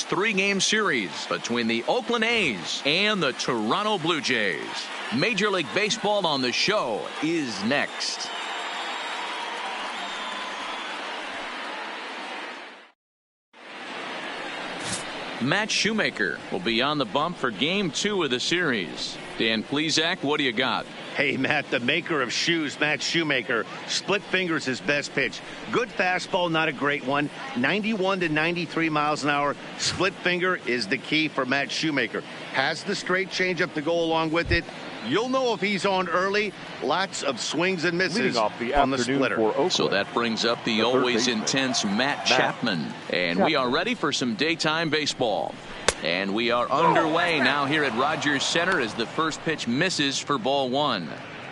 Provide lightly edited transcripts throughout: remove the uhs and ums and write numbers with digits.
Three-game series between the Oakland A's and the Toronto Blue Jays. Major League Baseball on the show is next. Matt Shoemaker will be on the bump for Game 2 of the series. Dan Plesac, what do you got? Hey, Matt, the maker of shoes, Matt Shoemaker. Split finger's his best pitch. Good fastball, not a great one. 91 to 93 miles an hour. Split finger is the key for Matt Shoemaker. Has the straight changeup to go along with it. You'll know if he's on early. Lots of swings and misses on the splitter. So that brings up the always intense Matt Chapman. And we are ready for some daytime baseball. And we are underway now here at Rogers Center as the first pitch misses for ball one.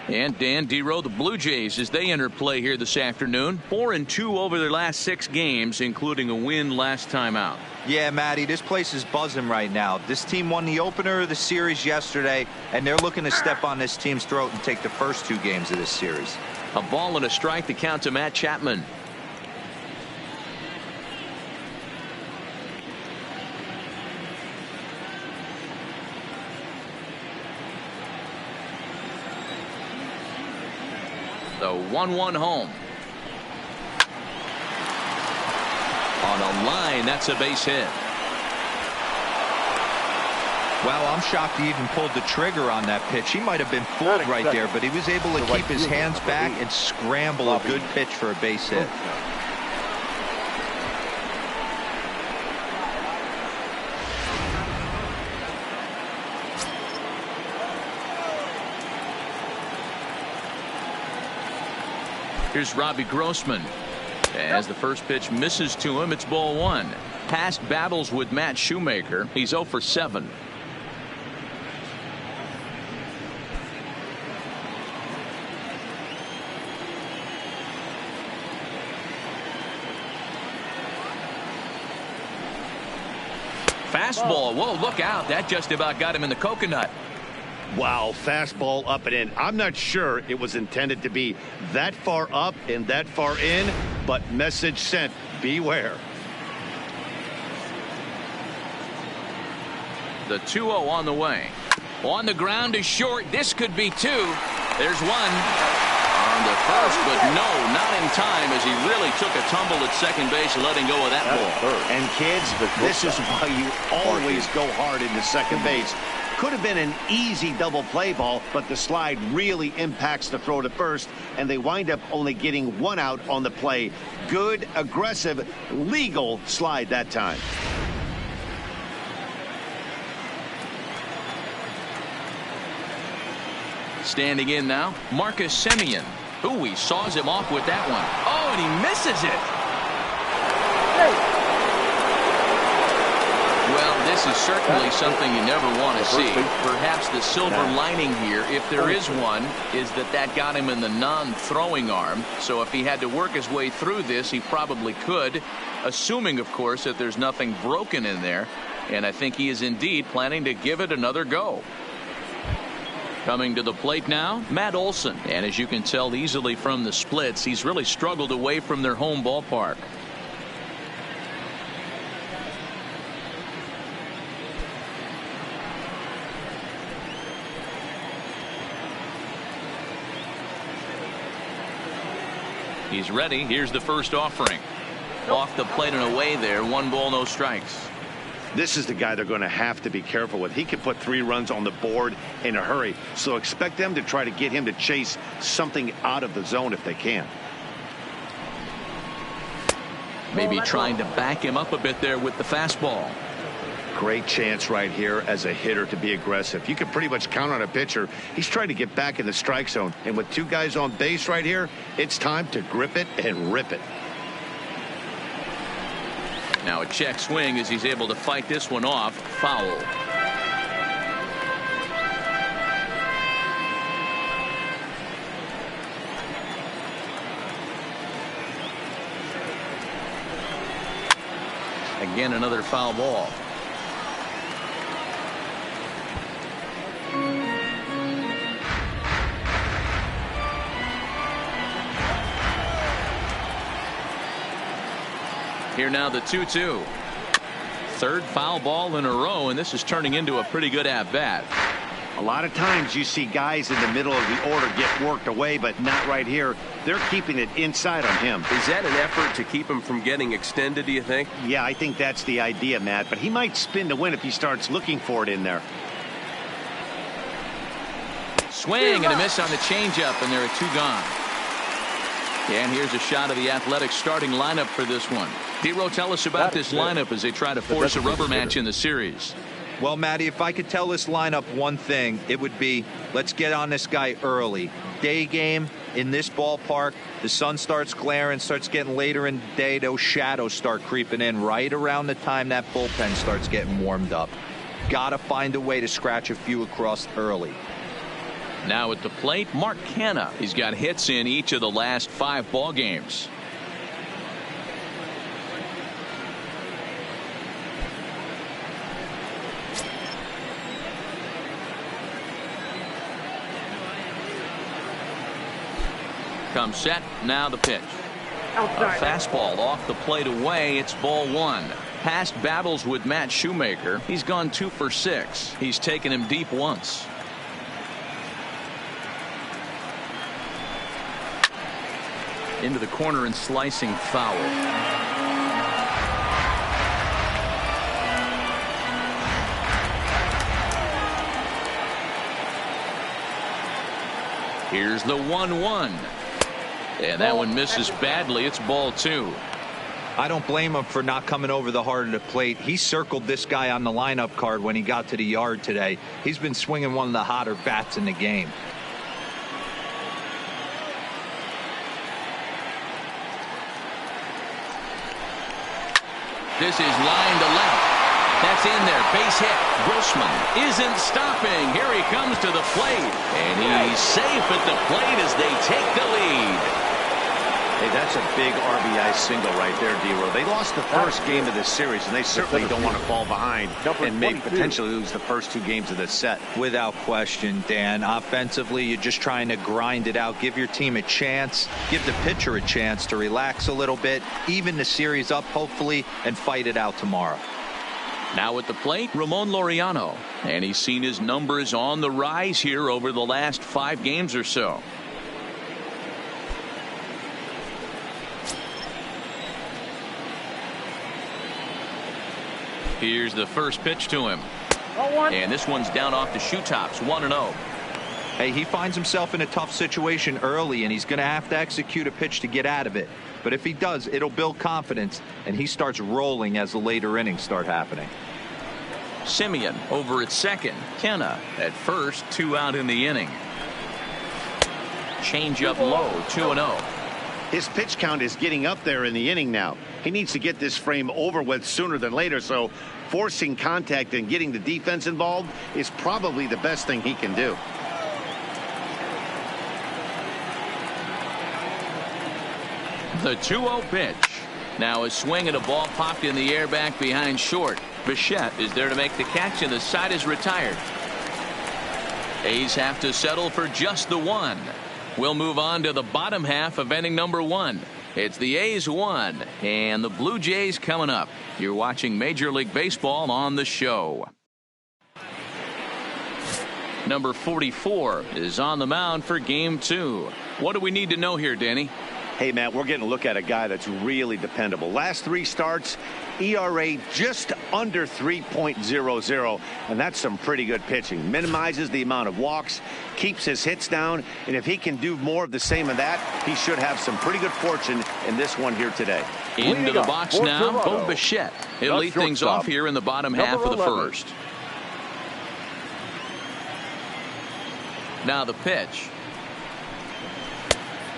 And Dan Dero, the Blue Jays, as they enter play here this afternoon, 4-2 over their last 6 games, including a win last time out. Yeah, Matty, this place is buzzing right now. This team won the opener of the series yesterday, and they're looking to step on this team's throat and take the first 2 games of this series. A ball and a strike to count to Matt Chapman. The 1-1 home. On a line, that's a base hit. Wow, I'm shocked he even pulled the trigger on that pitch. He might have been fooled right there, but he was able to keep his hands back and scramble a good pitch for a base hit. Here's Robbie Grossman. As the first pitch misses to him, it's ball one. Past battles with Matt Shoemaker, he's 0 for 7. Fastball. Whoa, look out. That just about got him in the coconut. Wow, fastball up and in. I'm not sure it was intended to be that far up and that far in, but message sent. Beware. The 2-0 on the way. On the ground is short. This could be 2. There's one. On the first, but no, not in time, as he really took a tumble at second base, letting go of that ball. And kids, this is why you always go hard into second base. Could have been an easy double play ball, but the slide really impacts the throw to first, and they wind up only getting 1 out on the play. Good, aggressive, legal slide that time. Standing in now, Marcus Semien. Ooh, he saws him off with that one. Oh, and he misses it. Well, this is certainly something you never want to see. Perhaps the silver lining here, if there is one, is that got him in the non-throwing arm. So if he had to work his way through this, he probably could, assuming, of course, that there's nothing broken in there. And I think he is indeed planning to give it another go. Coming to the plate now, Matt Olson. And as you can tell easily from the splits, he's really struggled away from their home ballpark. He's ready. Here's the first offering. Off the plate and away there. 1 ball, no strikes. This is the guy they're going to have to be careful with. He can put 3 runs on the board in a hurry. So expect them to try to get him to chase something out of the zone if they can. Maybe trying to back him up a bit there with the fastball. Great chance right here as a hitter to be aggressive. You can pretty much count on a pitcher. He's trying to get back in the strike zone. And with 2 guys on base right here, it's time to grip it and rip it. Now a check swing as he's able to fight this one off. Foul. Again, another foul ball. Here now the 2-2. Third foul ball in a row, and this is turning into a pretty good at-bat. A lot of times you see guys in the middle of the order get worked away, but not right here. They're keeping it inside on him. Is that an effort to keep him from getting extended, do you think? Yeah, I think that's the idea, Matt, but he might spin to win if he starts looking for it in there. Swing and a miss on the changeup, and there are two gone. And here's a shot of the Athletics starting lineup for this one. Dero, tell us about this lineup as they try to force a rubber match in the series. Well, Matty, if I could tell this lineup one thing, it would be let's get on this guy early. Day game in this ballpark, the sun starts glaring, starts getting later in the day, those shadows start creeping in right around the time that bullpen starts getting warmed up. Gotta find a way to scratch a few across early. Now at the plate, Mark Canha. He's got hits in each of the last 5 ball games. Comes set. Now the pitch. A fastball off the plate away. It's ball 1. Past battles with Matt Shoemaker, he's gone 2 for 6. He's taken him deep once. Into the corner and slicing foul. Here's the 1-1. And that one misses badly. It's ball 2. I don't blame him for not coming over the heart of the plate. He circled this guy on the lineup card when he got to the yard today. He's been swinging one of the hotter bats in the game. This is line to left. That's in there. Base hit. Grossman isn't stopping. Here he comes to the plate. And he's safe at the plate as they take the lead. Hey, that's a big RBI single right there, Dero. They lost the first game of this series, and they certainly don't want to fall behind and maybe potentially lose the first 2 games of this set. Without question, Dan. Offensively, you're just trying to grind it out. Give your team a chance. Give the pitcher a chance to relax a little bit. Even the series up, hopefully, and fight it out tomorrow. Now at the plate, Ramon Laureano. And he's seen his numbers on the rise here over the last 5 games or so. Here's the first pitch to him. And this one's down off the shoe tops. 1-0. Hey, he finds himself in a tough situation early, and he's going to have to execute a pitch to get out of it. But if he does, it'll build confidence, and he starts rolling as the later innings start happening. Simeon over at second. Canha at first. 2 out in the inning. Change up low. 2-0. His pitch count is getting up there in the inning now. He needs to get this frame over with sooner than later, so forcing contact and getting the defense involved is probably the best thing he can do. The 2-0 pitch. Now a swing and a ball popped in the air back behind short. Bichette is there to make the catch, and the side is retired. A's have to settle for just the 1. We'll move on to the bottom half of inning number 1. It's the A's 1 and the Blue Jays coming up. You're watching Major League Baseball on the show. Number 44 is on the mound for game 2. What do we need to know here, Danny? Hey, Matt, we're getting a look at a guy that's really dependable. Last 3 starts, ERA just under 3.00, and that's some pretty good pitching. Minimizes the amount of walks, keeps his hits down, and if he can do more of the same of that, he should have some pretty good fortune in this one here today. Into the box now, Bo Bichette. He'll lead things off here in the bottom half of the first. Now the pitch.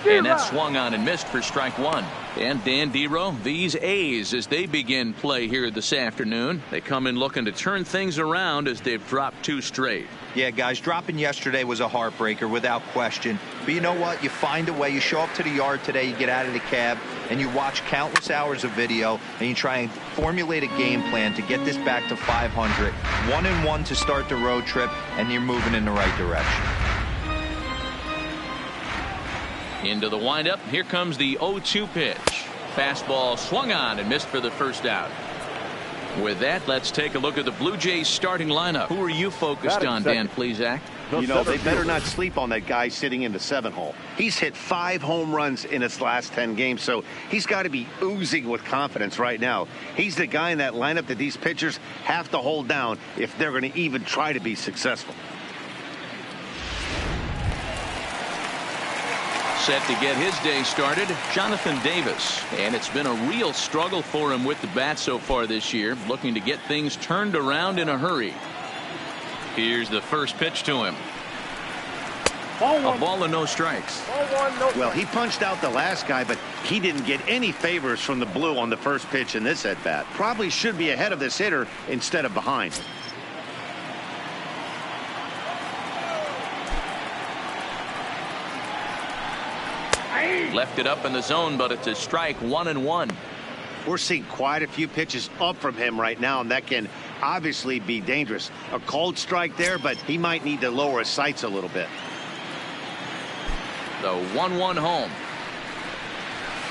And that swung on and missed for strike 1. And Dan Dero, these A's, as they begin play here this afternoon, they come in looking to turn things around as they've dropped 2 straight. Yeah, guys, dropping yesterday was a heartbreaker without question. But you know what? You find a way. You show up to the yard today, you get out of the cab, and you watch countless hours of video, and you try and formulate a game plan to get this back to 500. 1-1 to start the road trip, and you're moving in the right direction. Into the windup. Here comes the 0-2 pitch. Fastball swung on and missed for the first out. With that, let's take a look at the Blue Jays starting lineup. Who are you focused on, Dan Plesac? You know, they better not sleep on that guy sitting in the 7-hole. He's hit 5 home runs in his last 10 games, so he's got to be oozing with confidence right now. He's the guy in that lineup that these pitchers have to hold down if they're going to even try to be successful. Set to get his day started, Jonathan Davis. And it's been a real struggle for him with the bat so far this year, looking to get things turned around in a hurry. Here's the first pitch to him. A ball and no strikes. Well, he punched out the last guy, but he didn't get any favors from the blue on the first pitch in this at-bat. Probably should be ahead of this hitter instead of behind. Left it up in the zone, but it's a strike, 1-1. We're seeing quite a few pitches up from him right now, and that can obviously be dangerous. A cold strike there, but he might need to lower his sights a little bit. The 1-1 home.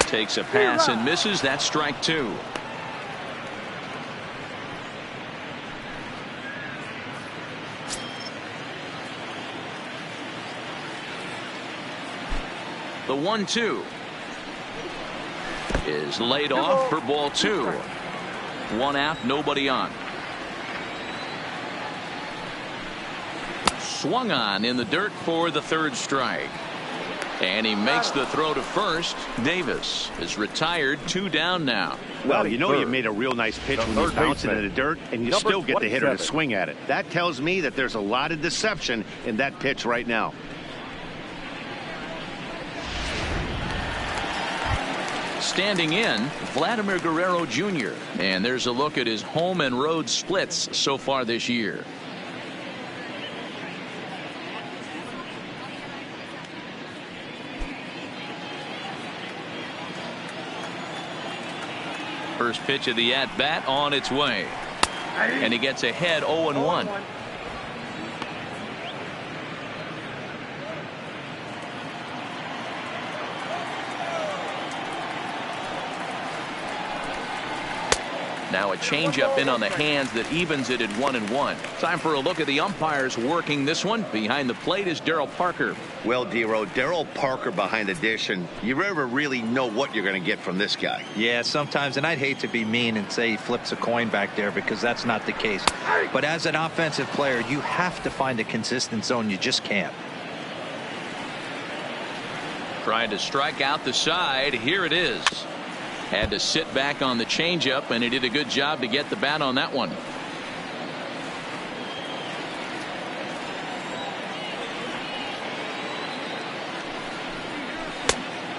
Takes a pass and misses. That's strike 2. The 1-2 is laid off for ball 2. 1 out, nobody on. Swung on in the dirt for the 3rd strike. And he makes the throw to first. Davis is retired, 2 down now. Well, you know you made a real nice pitch when you bounce it in the dirt, and you still get the hitter to swing at it. That tells me that there's a lot of deception in that pitch right now. Standing in, Vladimir Guerrero Jr. And there's a look at his home and road splits so far this year. First pitch of the at-bat on its way. And he gets ahead 0-1. Now a changeup in on the hands that evens it at 1-1. Time for a look at the umpires working this one. Behind the plate is Darryl Parker. Well, D-Row, Darryl Parker behind the dish, and you never really know what you're going to get from this guy. Yeah, sometimes, and I'd hate to be mean and say he flips a coin back there because that's not the case. But as an offensive player, you have to find a consistent zone. You just can't. Trying to strike out the side. Here it is. Had to sit back on the changeup, and he did a good job to get the bat on that one.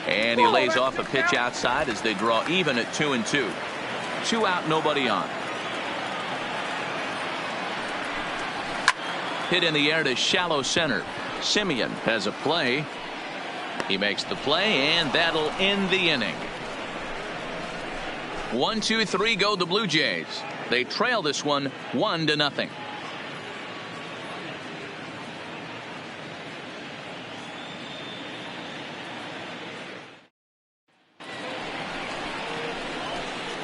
And he lays off a pitch outside as they draw even at 2-2. 2 out, nobody on. Hit in the air to shallow center. Simeon has a play. He makes the play, and that'll end the inning. 1-2-3 go the Blue Jays. They trail this one 1-0.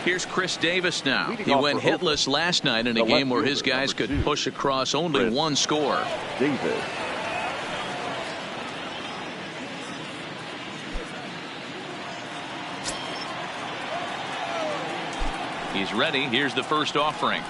Here's Chris Davis now. He went hitless last night in a game where his guys could push across only 1 score. Davis. He's ready. Here's the first offering.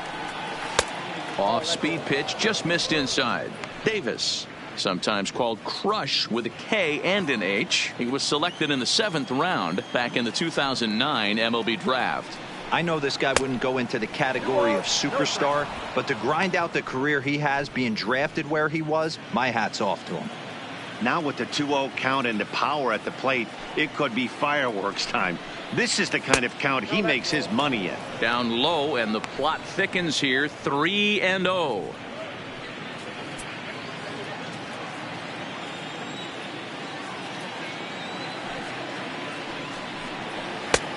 Off speed pitch, just missed inside. Davis, sometimes called Crush with a K and an H. He was selected in the 7th round back in the 2009 MLB draft. I know this guy wouldn't go into the category of superstar, but to grind out the career he has being drafted where he was, my hat's off to him. Now with the 2-0 count and the power at the plate, it could be fireworks time. This is the kind of count he makes his money in. Down low, and the plot thickens here. 3-0.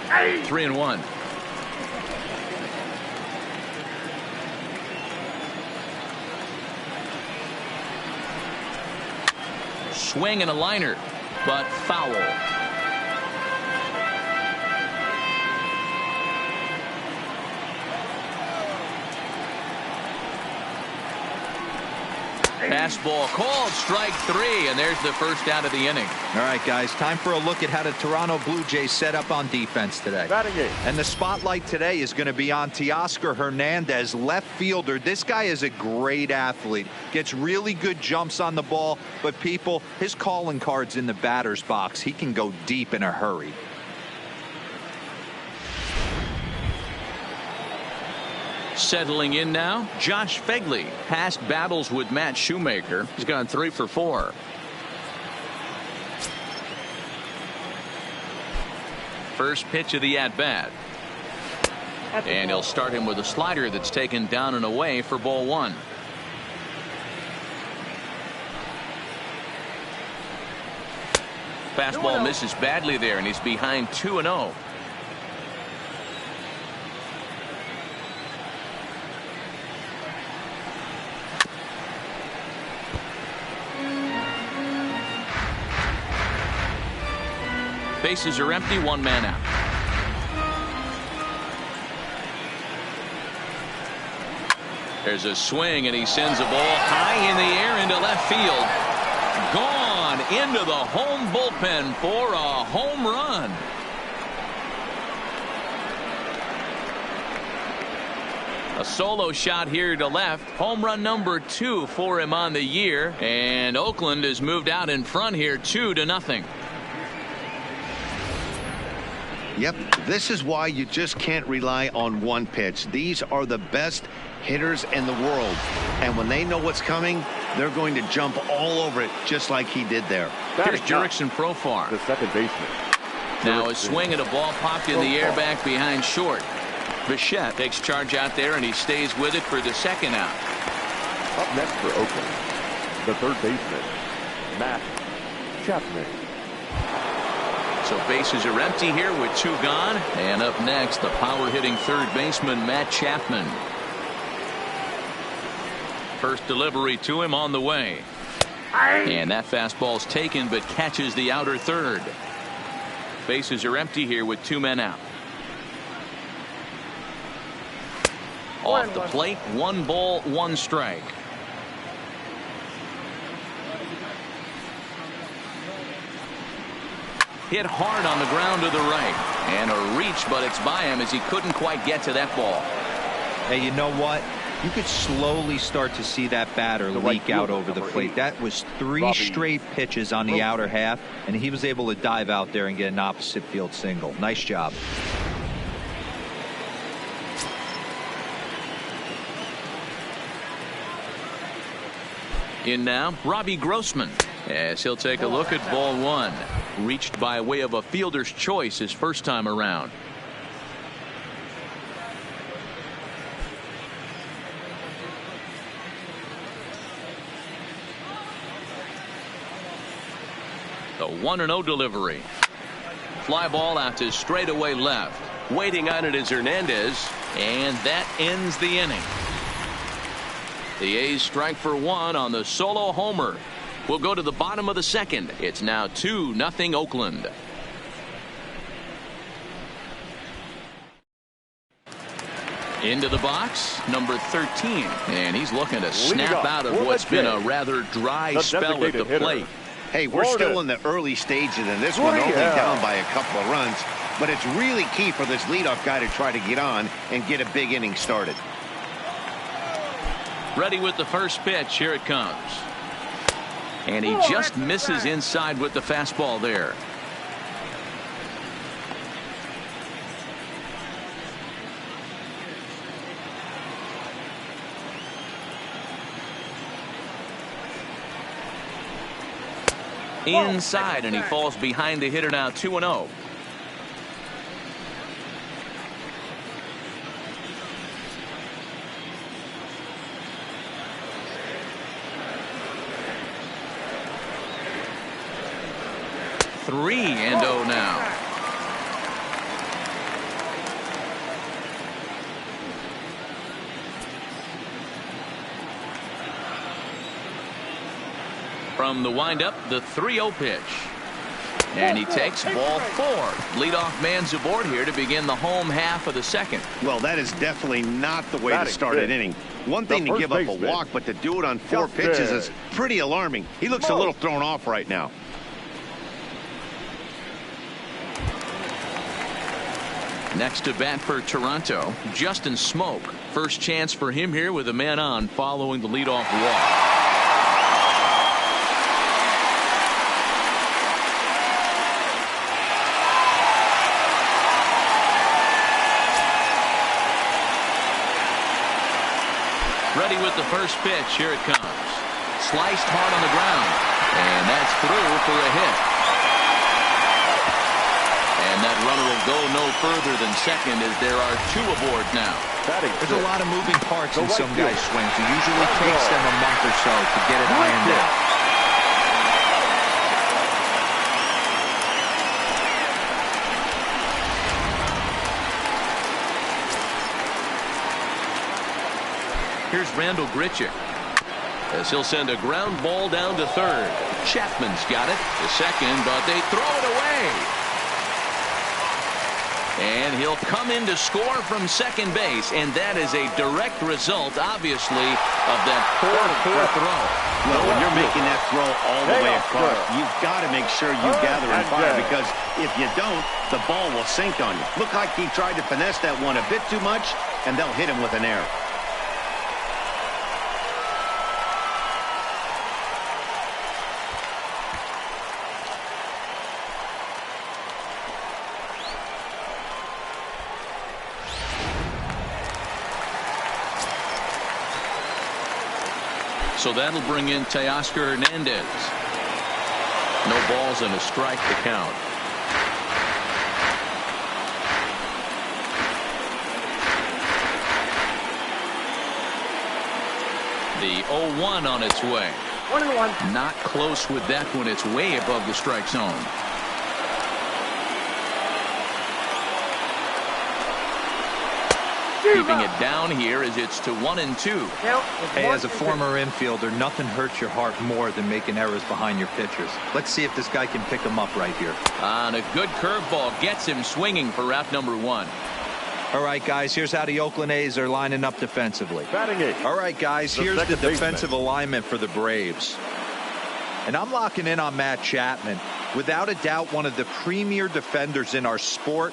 Hey. 3-1. Swing and a liner, but foul. Fastball called, strike 3, and there's the first out of the inning. All right, guys, time for a look at how the Toronto Blue Jays set up on defense today. And the spotlight today is going to be on Teoscar Hernandez, left fielder. This guy is a great athlete, gets really good jumps on the ball, but people, his calling card's in the batter's box. He can go deep in a hurry. Settling in now, Josh Fegley. Past battles with Matt Shoemaker. He's gone 3 for 4. First pitch of the at-bat. And he'll start him with a slider that's taken down and away for ball 1. Fastball misses badly there, and he's behind 2-0. Bases are empty, 1 man out. There's a swing, and he sends a ball high in the air into left field. Gone into the home bullpen for a home run. A solo shot here to left. Home run number 2 for him on the year. And Oakland has moved out in front here 2-0. Yep, this is why you just can't rely on one pitch. These are the best hitters in the world, and when they know what's coming, they're going to jump all over it, just like he did there. Here's Jurickson Profar, the second baseman. Now a swing at a ball popped in the air back behind short. Bichette takes charge out there, and he stays with it for the second out. Up next for Oakland, the third baseman, Matt Chapman. So bases are empty here with 2 gone. And up next, the power-hitting third baseman, Matt Chapman. First delivery to him on the way. And that fastball's taken, but catches the outer third. Bases are empty here with 2 men out. Off the plate, 1 ball, 1 strike. Hit hard on the ground to the right. And a reach, but it's by him as he couldn't quite get to that ball. Hey, you know what? You could slowly start to see that batter leak out over the plate. That was 3 straight pitches on the outer half, and he was able to dive out there and get an opposite field single. Nice job. In now, Robbie Grossman, as he'll take a look at ball 1. Reached by way of a fielder's choice his first time around. The 1-0 delivery. Fly ball out to straightaway left. Waiting on it is Hernandez. And that ends the inning. The A's strike for 1 on the solo homer. We'll go to the bottom of the second. It's now 2-0 Oakland. Into the box, number 13. And he's looking to snap out of what's been a rather dry spell at the plate. Hey, we're still in the early stages, and this one only down by a couple of runs. But it's really key for this leadoff guy to try to get on and get a big inning started. Ready with the first pitch. Here it comes. And he just misses inside with the fastball there. Inside, and he falls behind the hitter now. 2-0. Three and 0 now. From the windup, the 3-0 pitch. And he takes ball 4. Leadoff man's aboard here to begin the home half of the second. Well, that is definitely not the way to start an inning. One thing to give up a walk, but to do it on 4 pitches is pretty alarming. He looks a little thrown off right now. Next to bat for Toronto, Justin Smoke. First chance for him here with a man on following the leadoff walk. Ready with the first pitch. Here it comes. Sliced hard on the ground. And that's through for a hit. And that runner will go no further than second as there are 2 aboard now. There's a lot of moving parts in some guys' swings. It usually takes them a month or so to get it ironed out. Here's Randall Grichuk as he'll send a ground ball down to third. Chapman's got it to second, but they throw it away. And he'll come in to score from second base, and that is a direct result, obviously, of that poor throw. Well, when you're making that throw all the way across, you've got to make sure you gather and fire, because if you don't, the ball will sink on you. Looked like he tried to finesse that one a bit too much, and they'll hit him with an error. So that'll bring in Teoscar Hernandez. No balls and a strike to count. The 0-1 on its way. 1-1. Not close with that one. It's way above the strike zone. Keeping it down here as it's to 1-2. Hey, as a former infielder, nothing hurts your heart more than making errors behind your pitchers. Let's see if this guy can pick them up right here. On a good curveball gets him swinging for route number 1. All right, guys, here's how the Oakland A's are lining up defensively. All right, guys, here's the defensive alignment for the Braves. And I'm locking in on Matt Chapman. Without a doubt, one of the premier defenders in our sport.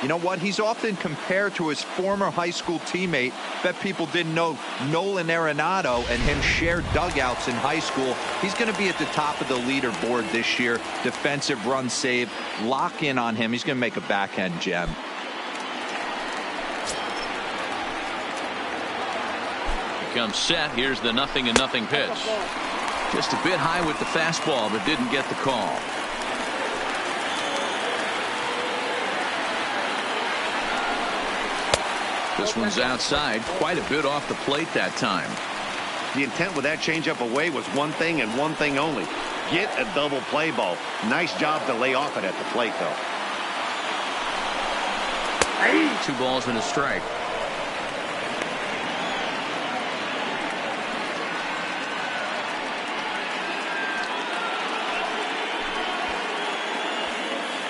You know what? He's often compared to his former high school teammate. Bet people didn't know Nolan Arenado and him shared dugouts in high school. He's going to be at the top of the leaderboard this year. Defensive run save. Lock in on him. He's going to make a backhand gem. He comes set. Here's the 0-0 pitch. Just a bit high with the fastball, but didn't get the call. This one's outside, quite a bit off the plate that time. The intent with that changeup away was one thing and one thing only. Get a double play ball. Nice job to lay off it at the plate, though. 2 balls and a strike.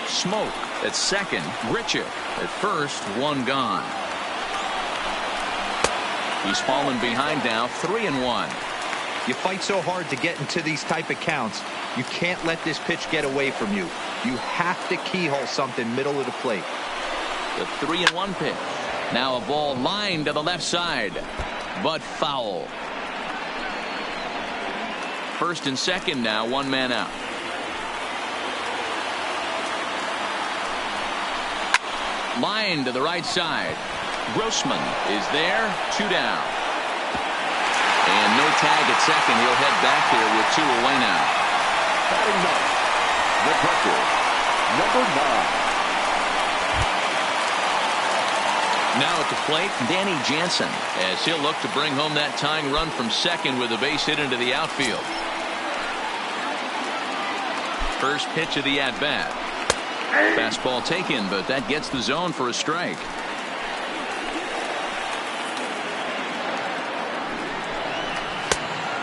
Smoke at second. Grichuk at first. 1 gone. He's fallen behind now, 3-1. You fight so hard to get into these type of counts. You can't let this pitch get away from you. You have to keyhole something middle of the plate. The 3-1 pitch. Now a ball lined to the left side, but foul. First and second now, 1 man out. Line to the right side. Grossman is there, 2 down. And no tag at second. He'll head back there with 2 away now. Batting ninth, the catcher, number 9. Now at the plate, Danny Jansen, as he'll look to bring home that tying run from second with a base hit into the outfield. First pitch of the at-bat. Fastball taken, but that gets the zone for a strike.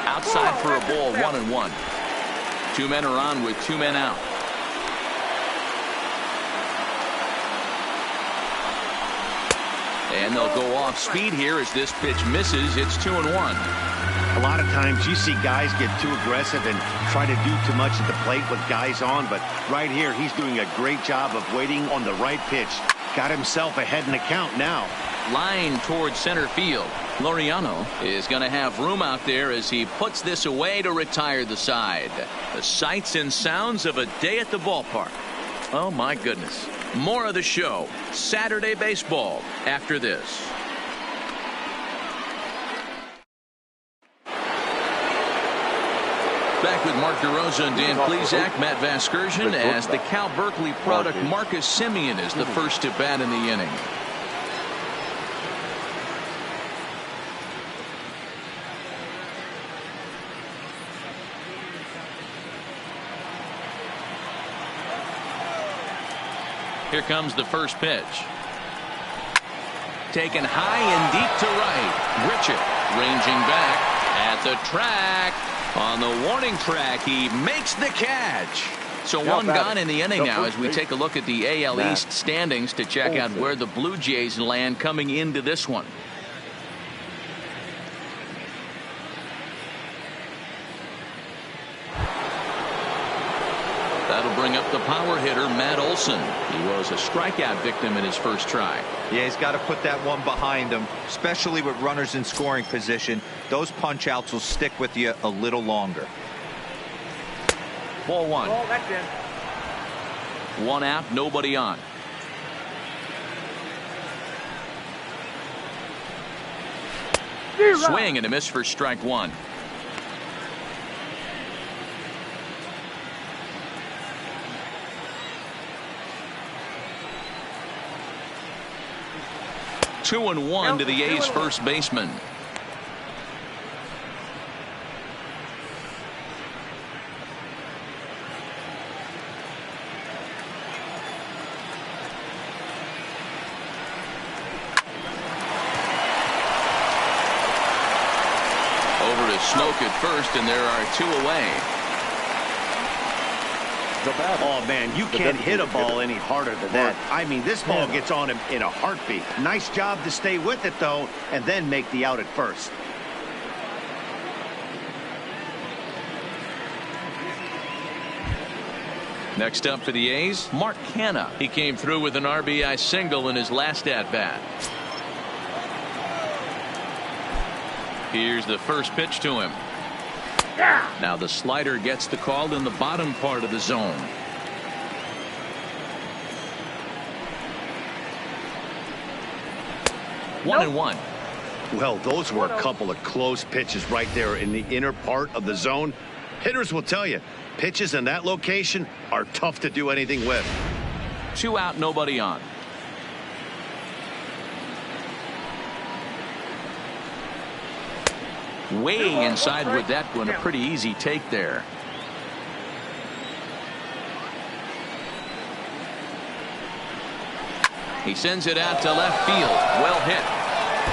Outside for a ball, 1-1. 2 men are on with 2 men out. And they'll go off speed here as this pitch misses. It's 2-1. A lot of times you see guys get too aggressive and try to do too much at the plate with guys on, but right here he's doing a great job of waiting on the right pitch. Got himself ahead in the count now. Line towards center field. Laureano is going to have room out there as he puts this away to retire the side. The sights and sounds of a day at the ballpark. Oh my goodness. More of the show. Saturday baseball after this. Back with Mark DeRosa and Dan Plesac, Matt Vasgersian, as the Cal Berkeley product Marcus Semien is the first to bat in the inning. Here comes the first pitch. Taken high and deep to right. Richard ranging back at the track. On the warning track, he makes the catch. So one gone in the inning now as we take a look at the AL East standings to check out where the Blue Jays land coming into this one. That'll bring up the power hitter, Matt Olson. He was a strikeout victim in his first try. Yeah, he's got to put that one behind him, especially with runners in scoring position. Those punch outs will stick with you a little longer. Ball one. Oh, that's in. One out, nobody on. Swing and a miss for strike one. Two and one to the A's first baseman. Over to Smoke at first, and there are two away. Oh, man, you can't hit a ball any harder than that. I mean, this ball gets on him in a heartbeat. Nice job to stay with it, though, and then make the out at first. Next up for the A's, Mark Canha. He came through with an RBI single in his last at-bat. Here's the first pitch to him. Now the slider gets the call in the bottom part of the zone. One and one. Well, those were a couple of close pitches right there in the inner part of the zone. Hitters will tell you, pitches in that location are tough to do anything with. Two out, nobody on. Way inside with that one. A pretty easy take there. He sends it out to left field. Well hit.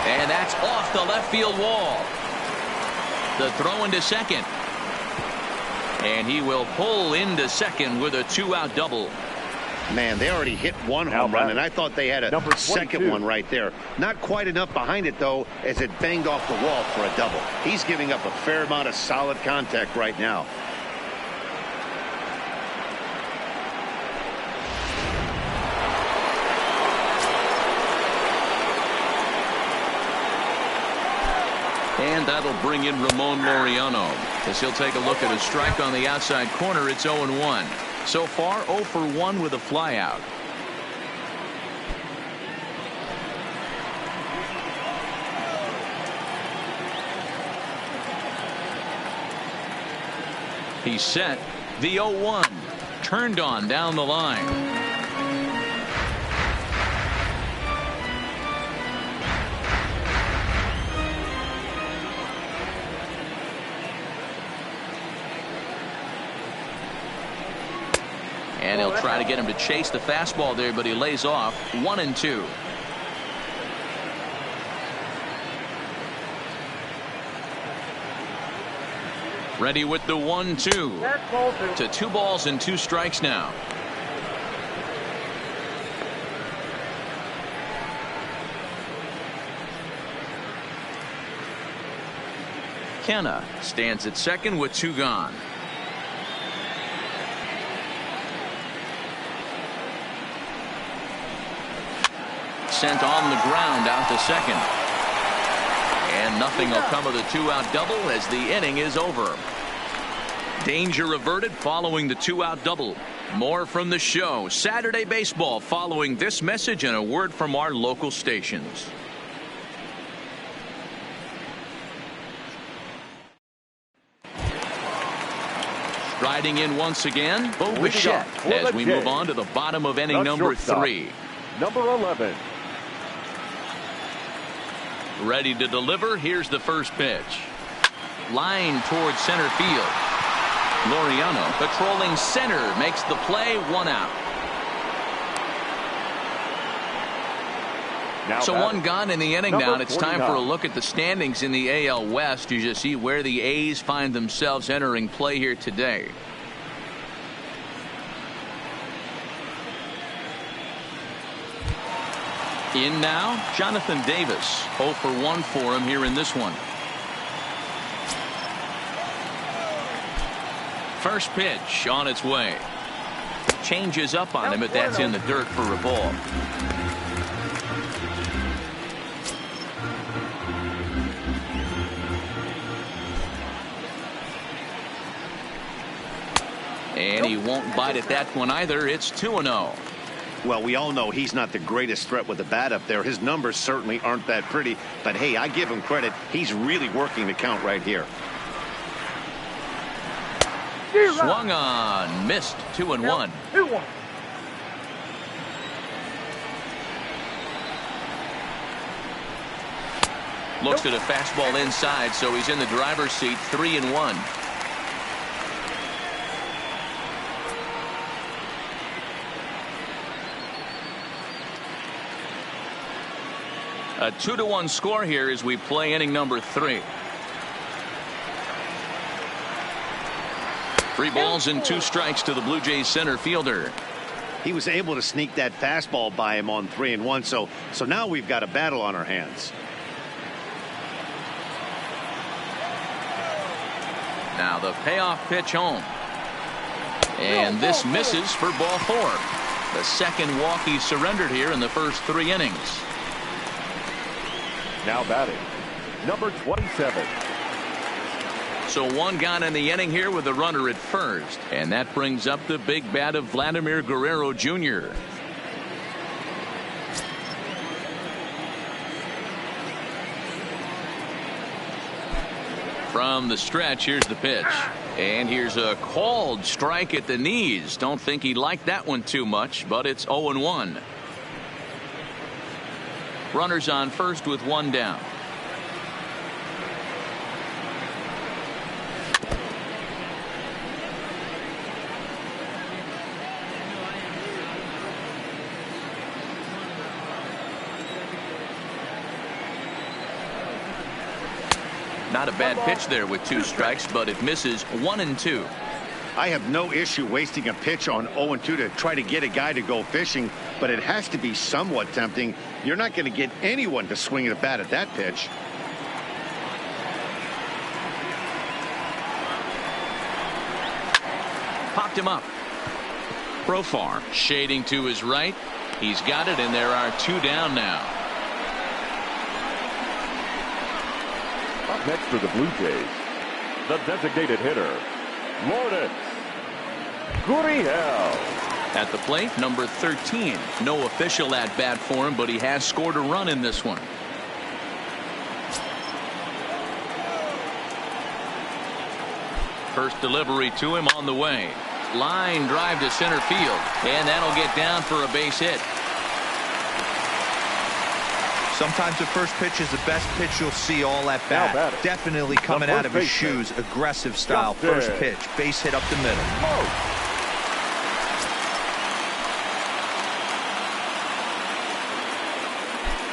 And that's off the left field wall. The throw into second. And he will pull into second with a two-out double. Man, they already hit one home run, and I thought they had a second one right there. Not quite enough behind it, though, as it banged off the wall for a double. He's giving up a fair amount of solid contact right now. And that'll bring in Ramon Laureano as he'll take a look at a strike on the outside corner. It's 0-1. So far 0 for 1 with a flyout. He's set. The 0-1 turned on down the line. And he'll try to get him to chase the fastball there, but he lays off. 1-2. Ready with the 1-2. To 2 balls and 2 strikes now. McKenna stands at second with 2 gone. Sent on the ground out to second. And nothing will come of the 2-out double as the inning is over. Danger averted following the 2-out double. More from the show. Saturday Baseball following this message and a word from our local stations. Striding in once again, Bo Bichette as we move on to the bottom of inning number 3. Number 11. Ready to deliver. Here's the first pitch. Line towards center field. Laureano patrolling center makes the play. 1 out. So 1 gone in the inning now. And it's time for a look at the standings in the AL West. You just see where the A's find themselves entering play here today. In now, Jonathan Davis. 0 for 1 for him here in this one. First pitch on its way. Changes up on him, but that's in the dirt for a ball. And he won't bite at that one either. It's 2-0. Well, we all know he's not the greatest threat with the bat up there. His numbers certainly aren't that pretty. But, hey, I give him credit. He's really working the count right here. Swung on. Missed. 2-1. 2-1. Looks at a fastball inside, so he's in the driver's seat. 3-1. A 2-1 score here as we play inning number 3. 3 balls and 2 strikes to the Blue Jays center fielder. He was able to sneak that fastball by him on 3-1. So now we've got a battle on our hands. Now the payoff pitch home. And this misses for ball 4. The second walk he surrendered here in the first 3 innings. Now batting, number 27. So 1 gone in the inning here with a runner at first. And that brings up the big bat of Vladimir Guerrero Jr. From the stretch, here's the pitch. And here's a called strike at the knees. Don't think he liked that one too much, but it's 0-1. Runners on first with 1 down. Not a bad pitch there with 2 strikes, but it misses. 1-2. I have no issue wasting a pitch on 0-2 to try to get a guy to go fishing, but it has to be somewhat tempting. You're not going to get anyone to swing a bat at that pitch. Popped him up. Profar shading to his right. He's got it, and there are 2 down now. Up next for the Blue Jays, the designated hitter, Lourdes Gurriel. At the plate, number 13. No official at bat for him, but he has scored a run in this one. First delivery to him on the way. Line drive to center field, and that'll get down for a base hit. Sometimes the first pitch is the best pitch you'll see all at bat. Definitely coming out of his shoes. Aggressive style. First pitch. Base hit up the middle.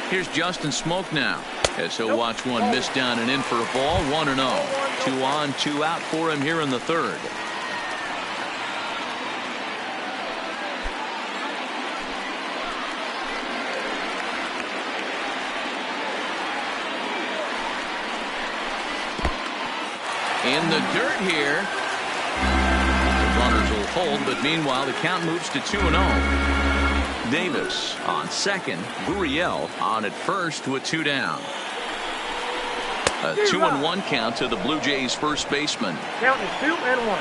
Here's Justin Smoke now, as he'll watch one miss down and in for a ball. 1-0. 2 on, 2 out for him here in the third. In the dirt here. The runners will hold, but meanwhile the count moves to 2-0. Davis on second. Gurriel on at first with 2 down. A 2-1 count to the Blue Jays first baseman. Count is 2-1.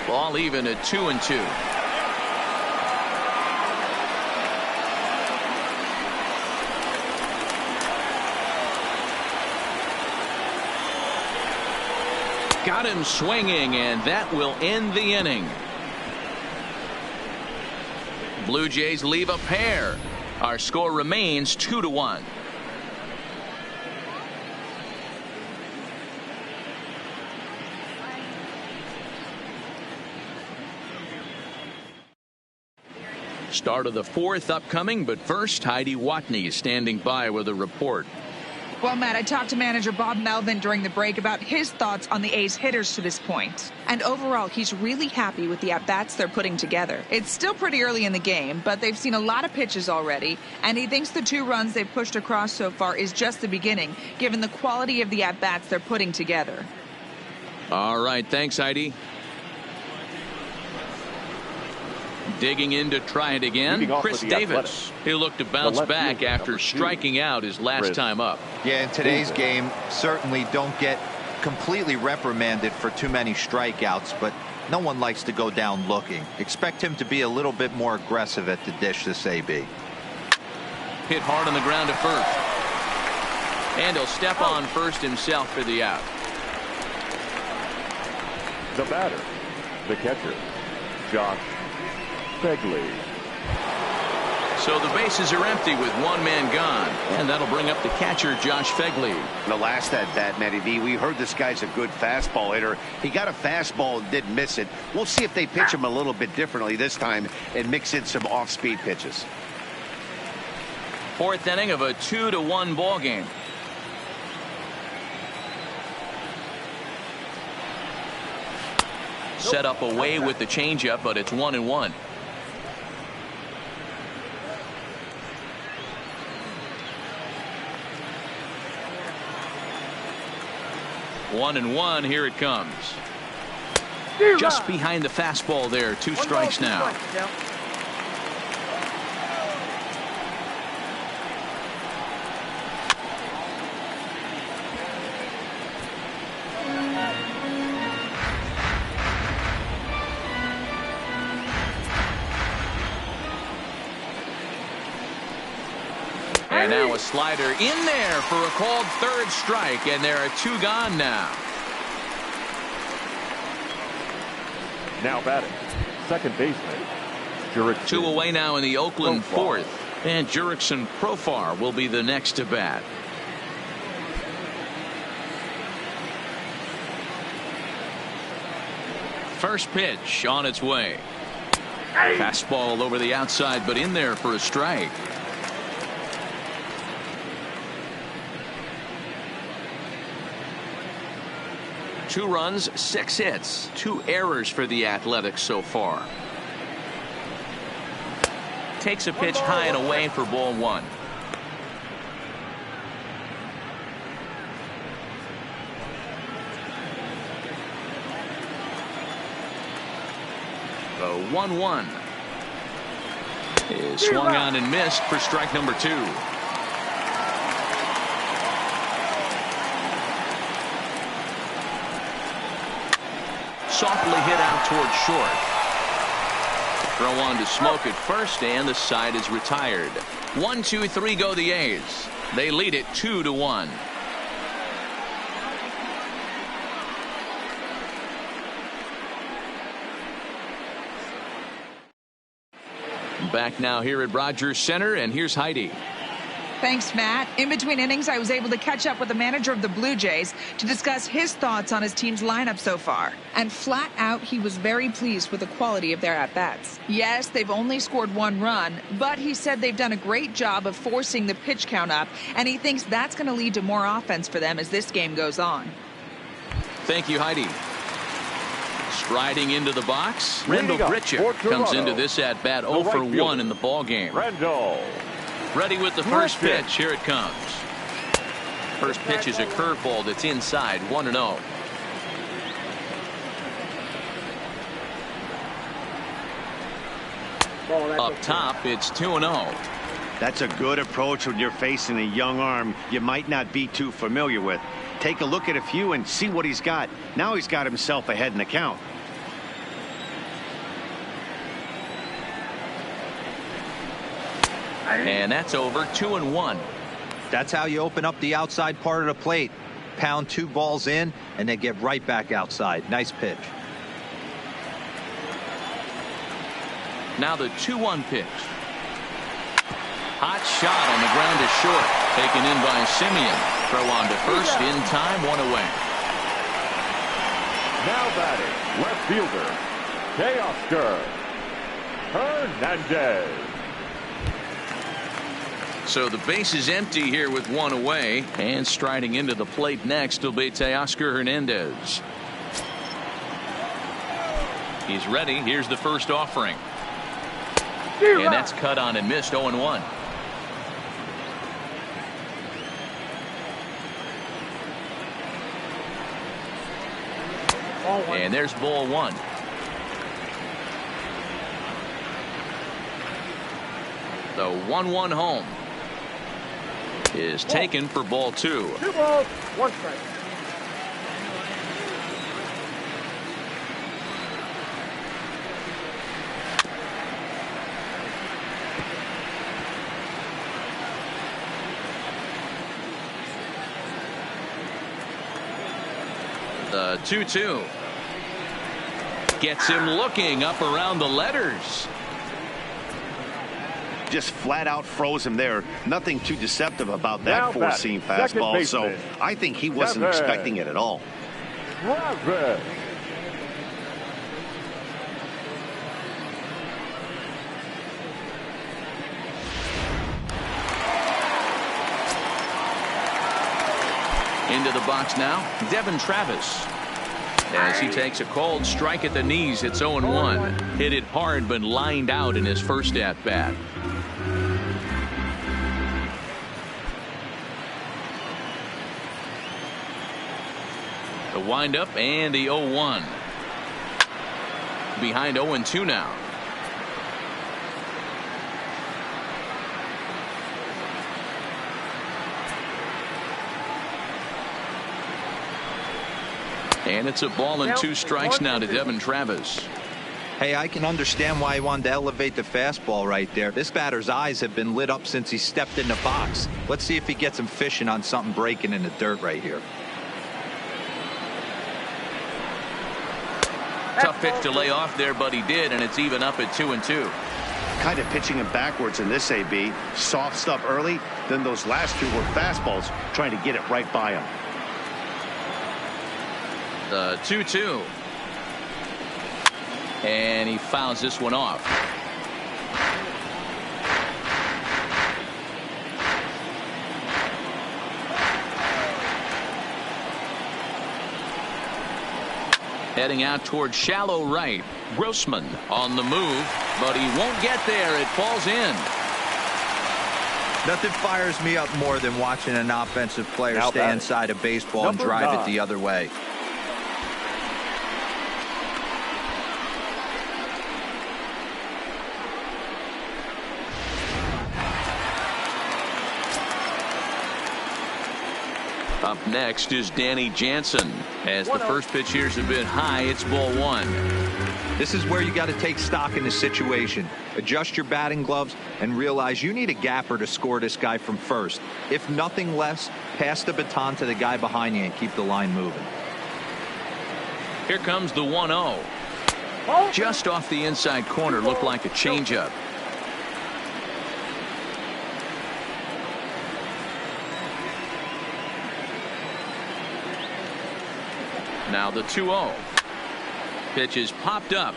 Ball even at 2-2. Got him swinging, and that will end the inning. Blue Jays leave a pair. Our score remains 2-1. Start of the 4th upcoming, but first Heidi Watney is standing by with a report. Well, Matt, I talked to manager Bob Melvin during the break about his thoughts on the A's hitters to this point. And overall, he's really happy with the at-bats they're putting together. It's still pretty early in the game, but they've seen a lot of pitches already, and he thinks the 2 runs they've pushed across so far is just the beginning, given the quality of the at-bats they're putting together. All right, thanks, Heidi. Digging in to try it again, Chris Davis. He'll look to bounce back after striking out his last time up. Yeah, in today's game, certainly don't get completely reprimanded for too many strikeouts, but no one likes to go down looking. Expect him to be a little bit more aggressive at the dish this AB. Hit hard on the ground to first. And he'll step on first himself for the out. The batter, the catcher, Josh Begley. So the bases are empty with 1 man gone, and that'll bring up the catcher, Josh Begley. The last at bat, Matty V, we heard this guy's a good fastball hitter. He got a fastball and didn't miss it. We'll see if they pitch him a little bit differently this time and mix in some off-speed pitches. 4th inning of a 2-1 ball game. Set up away with the changeup, but it's 1-1. One and one, here it comes. Just behind the fastball there. 2 strikes now. And now a slider in there for a called 3rd strike, and there are 2 gone now. Now batting, second baseman, Jurickson. 2 away now in the Oakland 4th, and Jurickson Profar will be the next to bat. First pitch on its way. Fastball over the outside, but in there for a strike. Two runs, 6 hits, 2 errors for the Athletics so far. Takes a pitch high and away for ball 1. The 1-1 is swung on and missed for strike number 2. Softly hit out toward short. Throw on to Smoke at first, and the side is retired. 1-2-3 go the A's. They lead it 2-1. Back now here at Rogers Center, and here's Heidi. Thanks, Matt. In between innings, I was able to catch up with the manager of the Blue Jays to discuss his thoughts on his team's lineup so far. And flat out, he was very pleased with the quality of their at-bats. Yes, they've only scored 1 run, but he said they've done a great job of forcing the pitch count up, and he thinks that's going to lead to more offense for them as this game goes on. Thank you, Heidi. Striding into the box, Rendell Grichuk comes into this at-bat 0 for 1 in the ball game. Rendell. Ready with the first pitch. Here it comes. First pitch is a curveball that's inside, 1-0. Up top, it's 2-0. That's a good approach when you're facing a young arm you might not be too familiar with. Take a look at a few and see what he's got. Now he's got himself ahead in the count. And that's over, 2-1. That's how you open up the outside part of the plate. Pound 2 balls in and then get right back outside. Nice pitch. Now the 2-1 pitch. Hot shot on the ground is short. Taken in by Simeon. Throw on to first in time, 1 away. Now batting, left fielder, Teoscar Hernandez. So the base is empty here with 1 away. And striding into the plate next will be Teoscar Hernandez. He's ready. Here's the first offering. And that's cut on and missed, 0-1. And there's ball 1. The 1-1 home is taken for ball 2. 2 balls, 1 strike. The 2-2 gets him looking up around the letters. Just flat out froze him there. Nothing too deceptive about that four-seam fastball. So I think he wasn't expecting it at all. Into the box now, Devin Travis. As he takes a cold strike at the knees, it's 0-1. Hit it hard, but lined out in his first at-bat. The windup and the 0-1. Behind 0-2 now. And it's a ball and 2 strikes now to Devin Travis. Hey, I can understand why he wanted to elevate the fastball right there. This batter's eyes have been lit up since he stepped in the box. Let's see if he gets him fishing on something breaking in the dirt right here. Tough pitch to lay off there, but he did, and it's even up at 2-2. Kind of pitching him backwards in this AB. Soft stuff early, then those last 2 were fastballs, trying to get it right by him. The 2-2. And he fouls this one off. Heading out toward shallow right. Grossman on the move, but he won't get there. It falls in. Nothing fires me up more than watching an offensive player stay inside a baseball and drive it the other way. Up next is Danny Jansen. As the first pitch here's a bit high, it's ball 1. This is where you got to take stock in the situation. Adjust your batting gloves and realize you need a gapper to score this guy from first. If nothing less, pass the baton to the guy behind you and keep the line moving. Here comes the 1-0. Just off the inside corner, looked like a changeup. Now the 2-0. Pitch is popped up.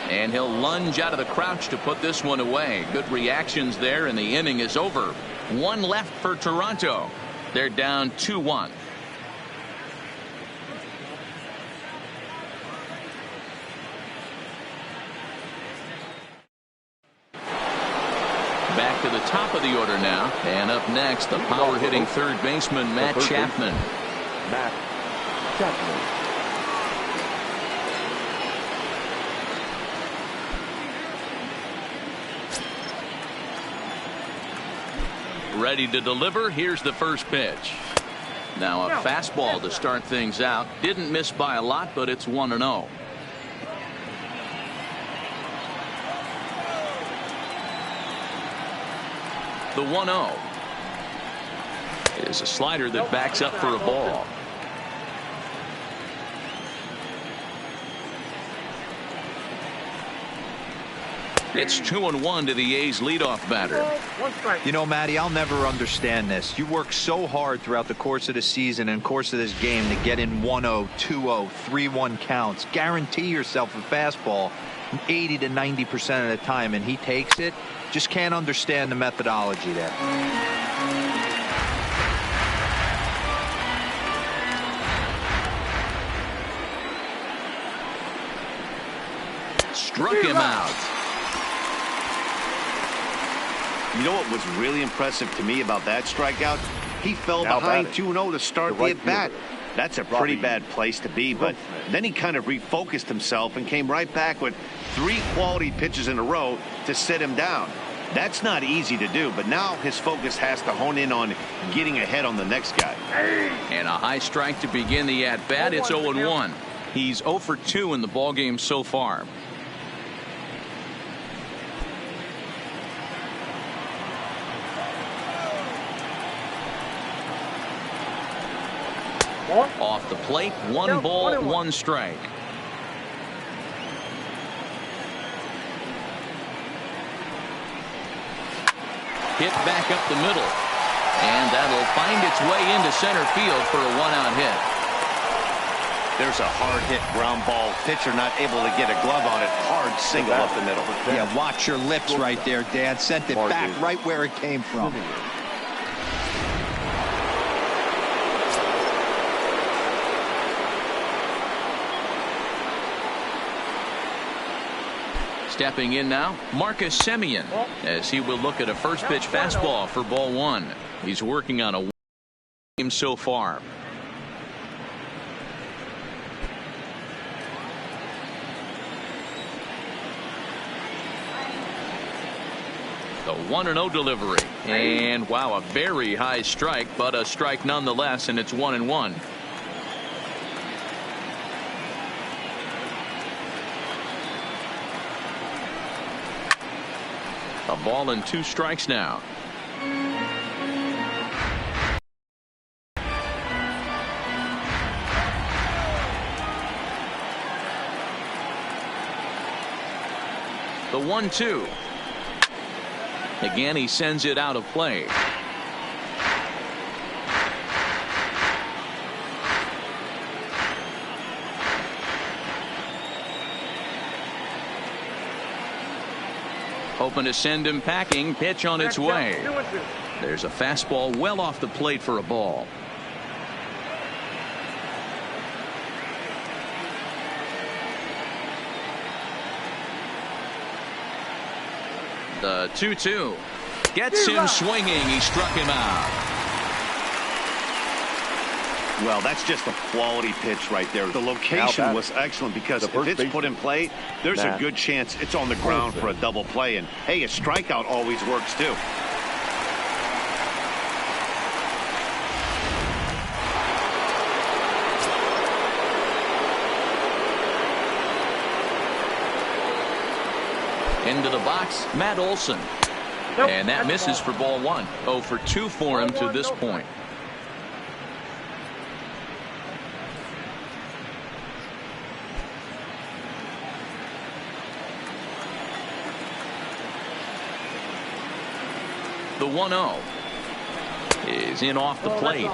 And he'll lunge out of the crouch to put this one away. Good reactions there, and the inning is over. 1 left for Toronto. They're down 2-1. Back to the top of the order now. And up next, the power-hitting third baseman, Matt Chapman. Matt Chapman. Ready to deliver. Here's the first pitch. Now a fastball to start things out. Didn't miss by a lot, but it's 1-0. The 1-0 is a slider that backs up for a ball. It's 2-1 to the A's leadoff batter. You know, Matty, I'll never understand this. You work so hard throughout the course of the season and course of this game to get in 1-0, 2-0, 3-1 counts. Guarantee yourself a fastball 80 to 90% of the time, and he takes it. Just can't understand the methodology there. Struck him out. You know what was really impressive to me about that strikeout? He fell behind 2-0 to start the at-bat. That's a pretty bad place to be, but then he kind of refocused himself and came right back with 3 quality pitches in a row to sit him down. That's not easy to do, but now his focus has to hone in on getting ahead on the next guy. And a high strike to begin the at-bat. It's 0-1. He's 0 for 2 in the ballgame so far. Off the plate, 1 ball, 1 strike. Hit back up the middle. And that'll find its way into center field for a 1-out hit. There's a hard hit ground ball. Pitcher not able to get a glove on it. Hard single up the middle. Yeah, watch your lips right there, Dad. Sent it back right where it came from. Stepping in now, Marcus Semien, as he will look at a first pitch fastball for ball 1. He's working on a game so far. The 1-0 delivery. And wow, a very high strike, but a strike nonetheless, and it's 1-1. A ball and 2 strikes now. The 1-2. Again, he sends it out of play. Hoping to send him packing. Pitch on its way. There's a fastball well off the plate for a ball. The 2-2 gets him swinging. He struck him out. Well, that's just a quality pitch right there. The location was excellent because if it's put in play, there's a good chance it's on the ground for a double play. And hey, a strikeout always works too. Into the box, Matt Olson. And that misses for ball 1. 0 for 2 for him to this point. The 1-0 is in off the plate.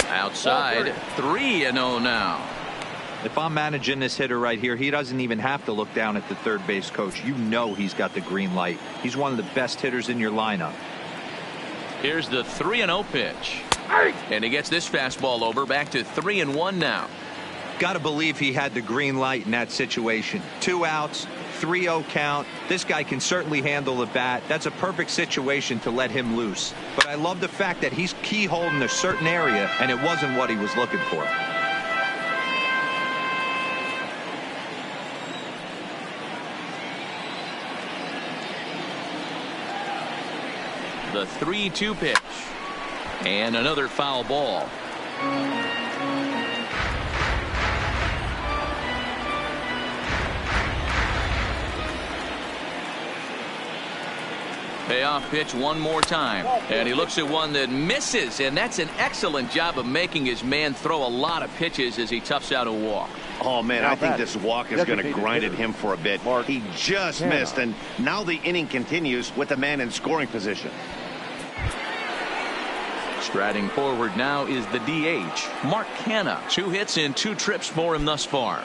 Outside, 3-0 now. If I'm managing this hitter right here, he doesn't even have to look down at the third base coach. You know he's got the green light. He's one of the best hitters in your lineup. Here's the 3-0 pitch. And he gets this fastball over. Back to 3-1 now. Got to believe he had the green light in that situation. 2 outs, 3-0 count. This guy can certainly handle the bat. That's a perfect situation to let him loose. But I love the fact that he's keyholing a certain area, and it wasn't what he was looking for. The 3-2 pitch. And another foul ball. Payoff pitch one more time. And he looks at one that misses. And that's an excellent job of making his man throw a lot of pitches as he toughs out a walk. Oh, man, I think this walk is going to grind at him for a bit. He just missed, and now the inning continues with the man in scoring position. Striding forward now is the DH, Mark Canha. 2 hits in 2 trips for him thus far.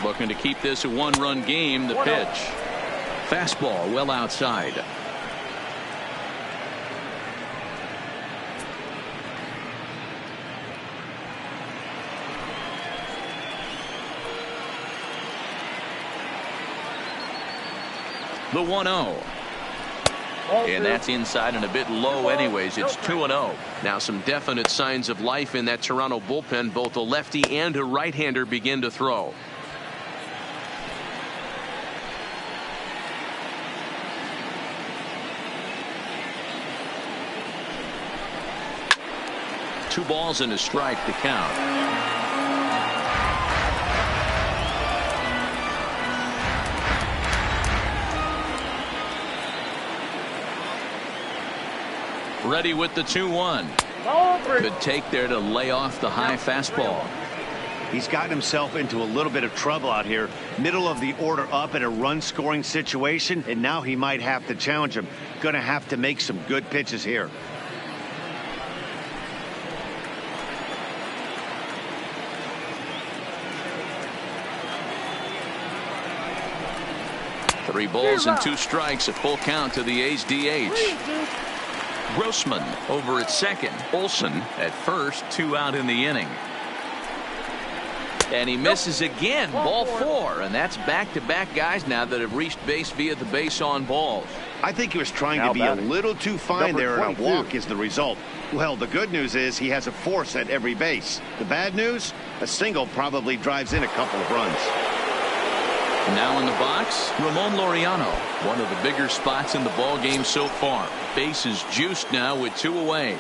Looking to keep this a 1-run game. The pitch. Fastball well outside. The 1-0. And that's inside and a bit low anyways. It's 2-0. Now some definite signs of life in that Toronto bullpen. Both a lefty and a right-hander begin to throw. Two balls and a strike to count. Ready with the 2-1. Good take there to lay off the high fastball. He's gotten himself into a little bit of trouble out here. Middle of the order up in a run-scoring situation, and now he might have to challenge him. Going to have to make some good pitches here. Three balls and 2 strikes, a full count to the A's DH. Grossman over at second. Olsen at first. 2 out in the inning. And he misses again. Ball 4. And that's back-to-back guys now that have reached base via the base on balls. I think he was trying to be a little too fine there, and a walk is the result. Well, the good news is he has a force at every base. The bad news? A single probably drives in a couple of runs. Now in the box, Ramon Laureano, one of the bigger spots in the ball game so far. Base is juiced now with 2 away.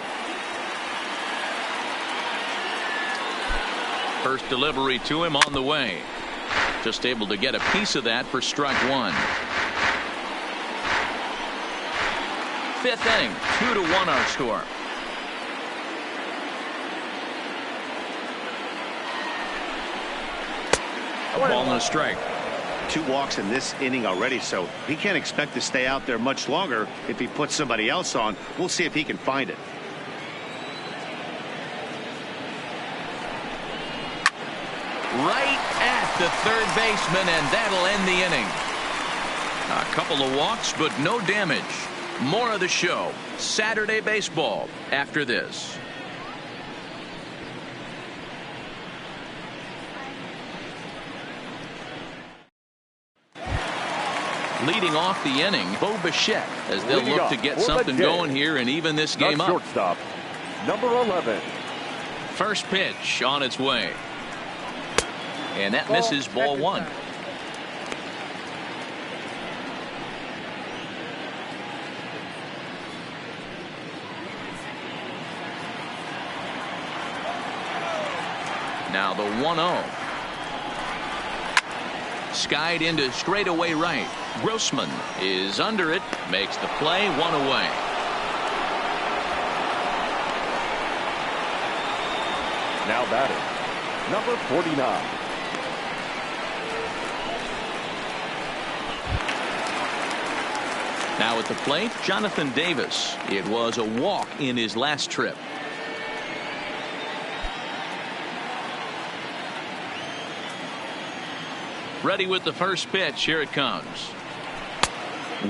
First delivery to him on the way. Just able to get a piece of that for strike 1. 5th inning, 2-1 our score. A ball and a strike. 2 walks in this inning already, so he can't expect to stay out there much longer if he puts somebody else on. We'll see if he can find it. Right at the third baseman, and that'll end the inning. A couple of walks, but no damage. More of the show. Saturday baseball after this. Leading off the inning, Bo Bichette, as they'll look to get something going here and even this game up. Shortstop, number 11. First pitch on its way. And that misses, ball 1. Now the 1-0. Skied into straightaway right. Grossman is under it, makes the play, 1 away. Now batting, number 49. Now at the plate, Jonathan Davis. It was a walk in his last trip. Ready with the first pitch. Here it comes.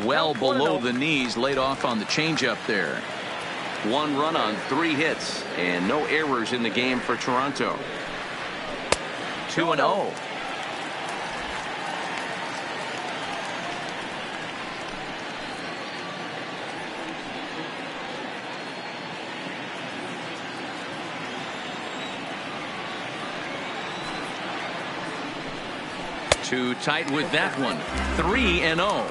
Well below the knees, laid off on the changeup there. 1 run on 3 hits and no errors in the game for Toronto. 2-0. Too tight with that one. 3-0.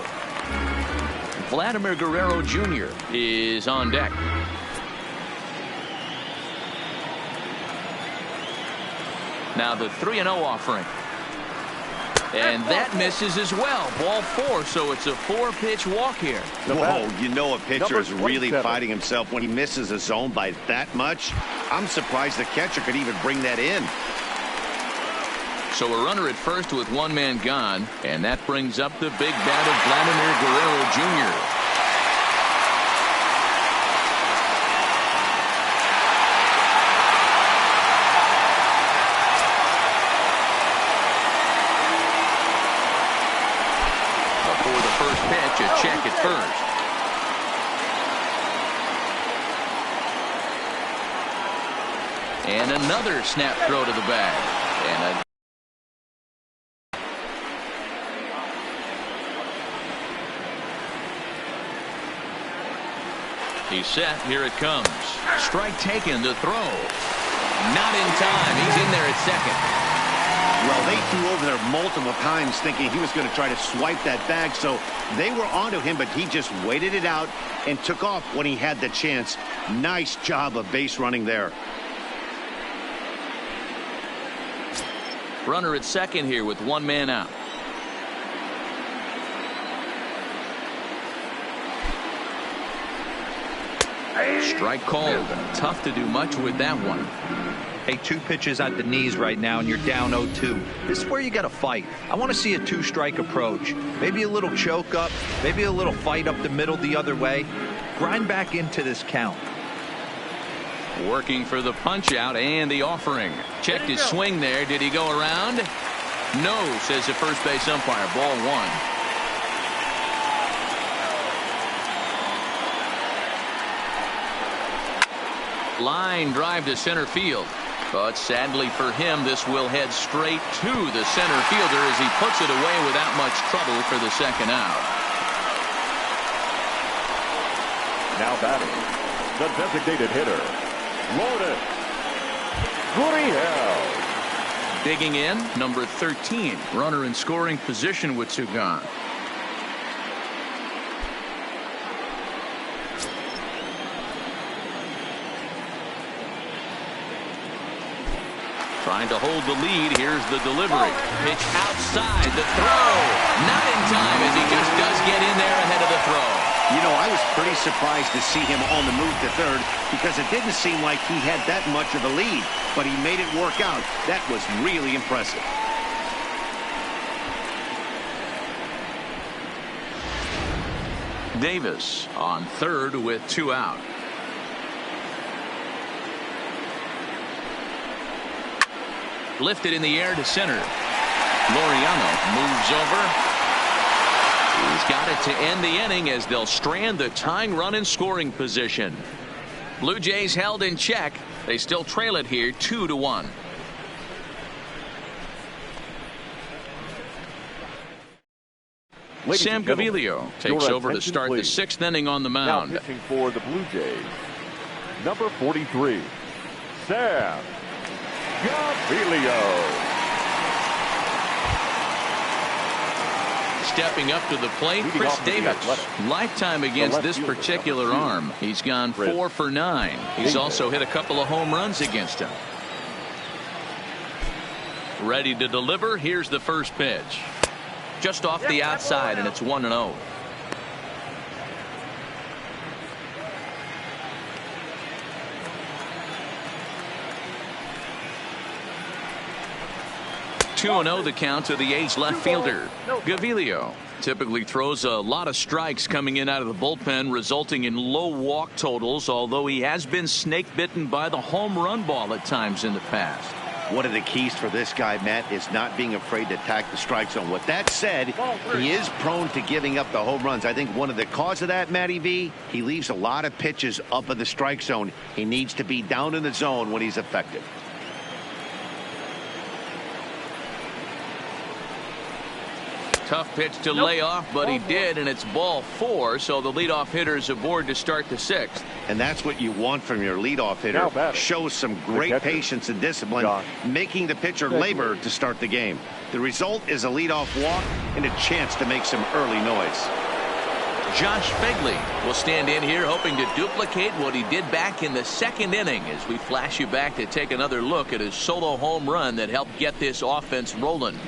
Vladimir Guerrero Jr. is on deck. Now the 3-0 offering. And that misses as well. Ball 4, so it's a 4-pitch walk here. Whoa, you know a pitcher is really fighting himself when he misses a zone by that much. I'm surprised the catcher could even bring that in. So a runner at first with 1 man gone, and that brings up the big bat of Vladimir Guerrero Jr. Before the first pitch, a check at first. And another snap throw to the bag. And a he's set. Here it comes. Strike taken. The throw. Not in time. He's in there at second. Well, they threw over there multiple times thinking he was going to try to swipe that bag, so they were onto him, but he just waited it out and took off when he had the chance. Nice job of base running there. Runner at second here with 1 man out. Strike called. Tough to do much with that one. Hey, 2 pitches at the knees right now, and you're down 0-2. This is where you got to fight. I want to see a 2-strike approach. Maybe a little choke up, maybe a little fight up the middle the other way. Grind back into this count. Working for the punch out and the offering. Checked his swing there. Did he go around? No, says the first base umpire. Ball 1. Line drive to center field. But sadly for him, this will head straight to the center fielder as he puts it away without much trouble for the second out. Now batting, the designated hitter, Lourdes Gurriel. Digging in, number 13. Runner in scoring position with 2 gone. Trying to hold the lead. Here's the delivery. Pitch outside. The throw. Not in time as he just does get in there ahead of the throw. You know, I was pretty surprised to see him on the move to third because it didn't seem like he had that much of a lead, but he made it work out. That was really impressive. Davis on third with 2 out. Lifted in the air to center. Laureano moves over. He's got it to end the inning as they'll strand the tying run in scoring position. Blue Jays held in check. They still trail it here 2-1. Sam Gaviglio takes over to start the 6th inning on the mound. Now pitching for the Blue Jays, number 43, Sam Gaviglio. Stepping up to the plate, Chris Davis. Lifetime against this particular arm. He's gone 4 for 9. He's also hit a couple of home runs against him. Ready to deliver. Here's the first pitch. Just off the outside, and it's 1-0. 2-0 the count to the A's left fielder. Gaviglio typically throws a lot of strikes coming in out of the bullpen, resulting in low walk totals, although he has been snake bitten by the home run ball at times in the past. One of the keys for this guy, Matt, is not being afraid to attack the strike zone. With that said, he is prone to giving up the home runs. I think one of the cause of that, Matty V, he leaves a lot of pitches up in the strike zone. He needs to be down in the zone when he's effective. Tough pitch to lay off, but he did, and it's ball 4, so the leadoff hitter is aboard to start the 6th. And that's what you want from your leadoff hitter. Shows some great patience and discipline, making the pitcher labor to start the game. The result is a leadoff walk and a chance to make some early noise. Josh Phegley will stand in here hoping to duplicate what he did back in the 2nd inning as we flash you back to take another look at his solo home run that helped get this offense rolling.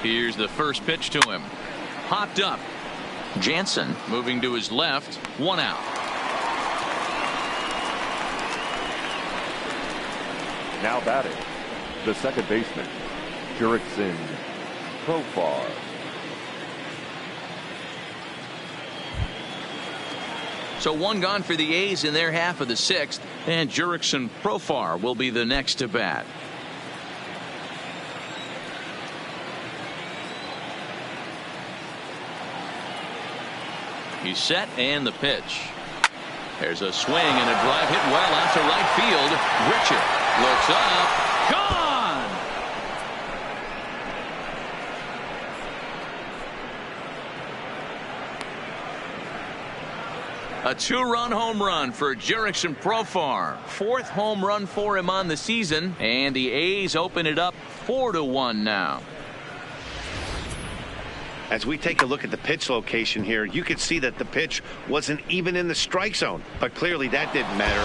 Here's the first pitch to him. Hopped up. Jansen moving to his left. 1 out. Now batting, the second baseman, Jurickson Profar. So 1 gone for the A's in their half of the 6th, and Jurickson Profar will be the next to bat. He's set, and the pitch. There's a swing and a drive hit well out to right field. Richard looks up. Gone! A 2-run home run for Jurickson Profar. 4th home run for him on the season, and the A's open it up 4-1 now. As we take a look at the pitch location here, you can see that the pitch wasn't even in the strike zone, but clearly that didn't matter.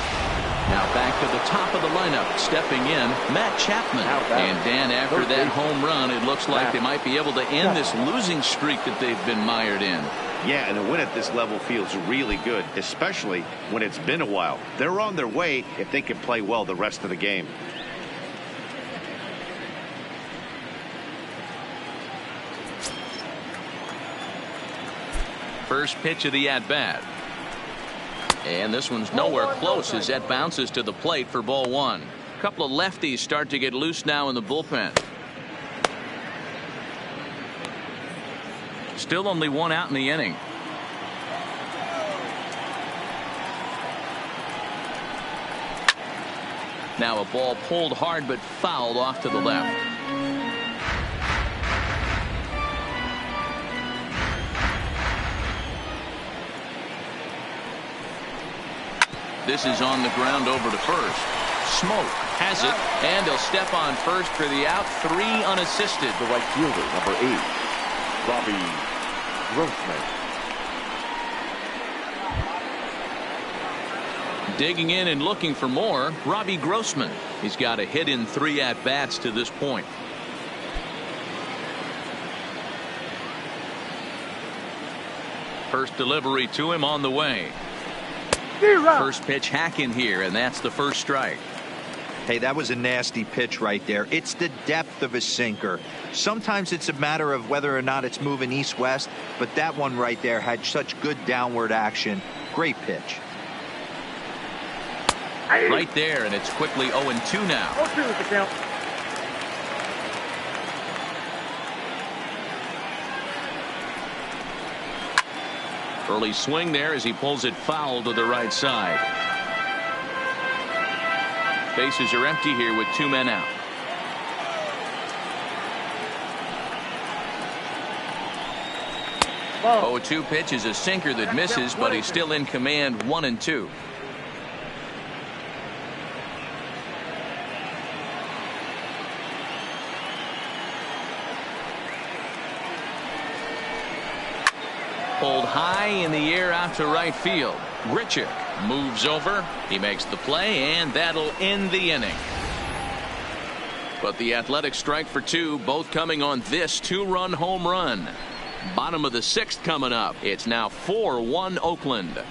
Now back to the top of the lineup, stepping in, Matt Chapman. And Dan, after that home run, it looks like they might be able to end this losing streak that they've been mired in. Yeah, and a win at this level feels really good, especially when it's been a while. They're on their way if they can play well the rest of the game. First pitch of the at-bat. And this one's nowhere close as that bounces to the plate for ball 1. A couple of lefties start to get loose now in the bullpen. Still only 1 out in the inning. Now a ball pulled hard but fouled off to the left. This is on the ground over to first. Smoke has it, and he'll step on first for the out. 3 unassisted. The right fielder, number 8, Robbie Grossman. Digging in and looking for more, Robbie Grossman. He's got a hit in 3 at-bats to this point. First delivery to him on the way. First pitch hacking here, and that's the first strike. Hey, that was a nasty pitch right there. It's the depth of a sinker. Sometimes it's a matter of whether or not it's moving east-west, but that one right there had such good downward action. Great pitch. Right there, and it's quickly 0-2 now. Early swing there as he pulls it foul to the right side. Bases are empty here with 2 men out. Oh, 0-2 pitch is a sinker that misses, but he's still in command. 1-2. Pulled high in the air out to right field. Richard moves over. He makes the play, and that'll end the inning. But the Athletics strike for two, both coming on this two-run home run. Bottom of the sixth coming up. It's now 4-1 Oakland.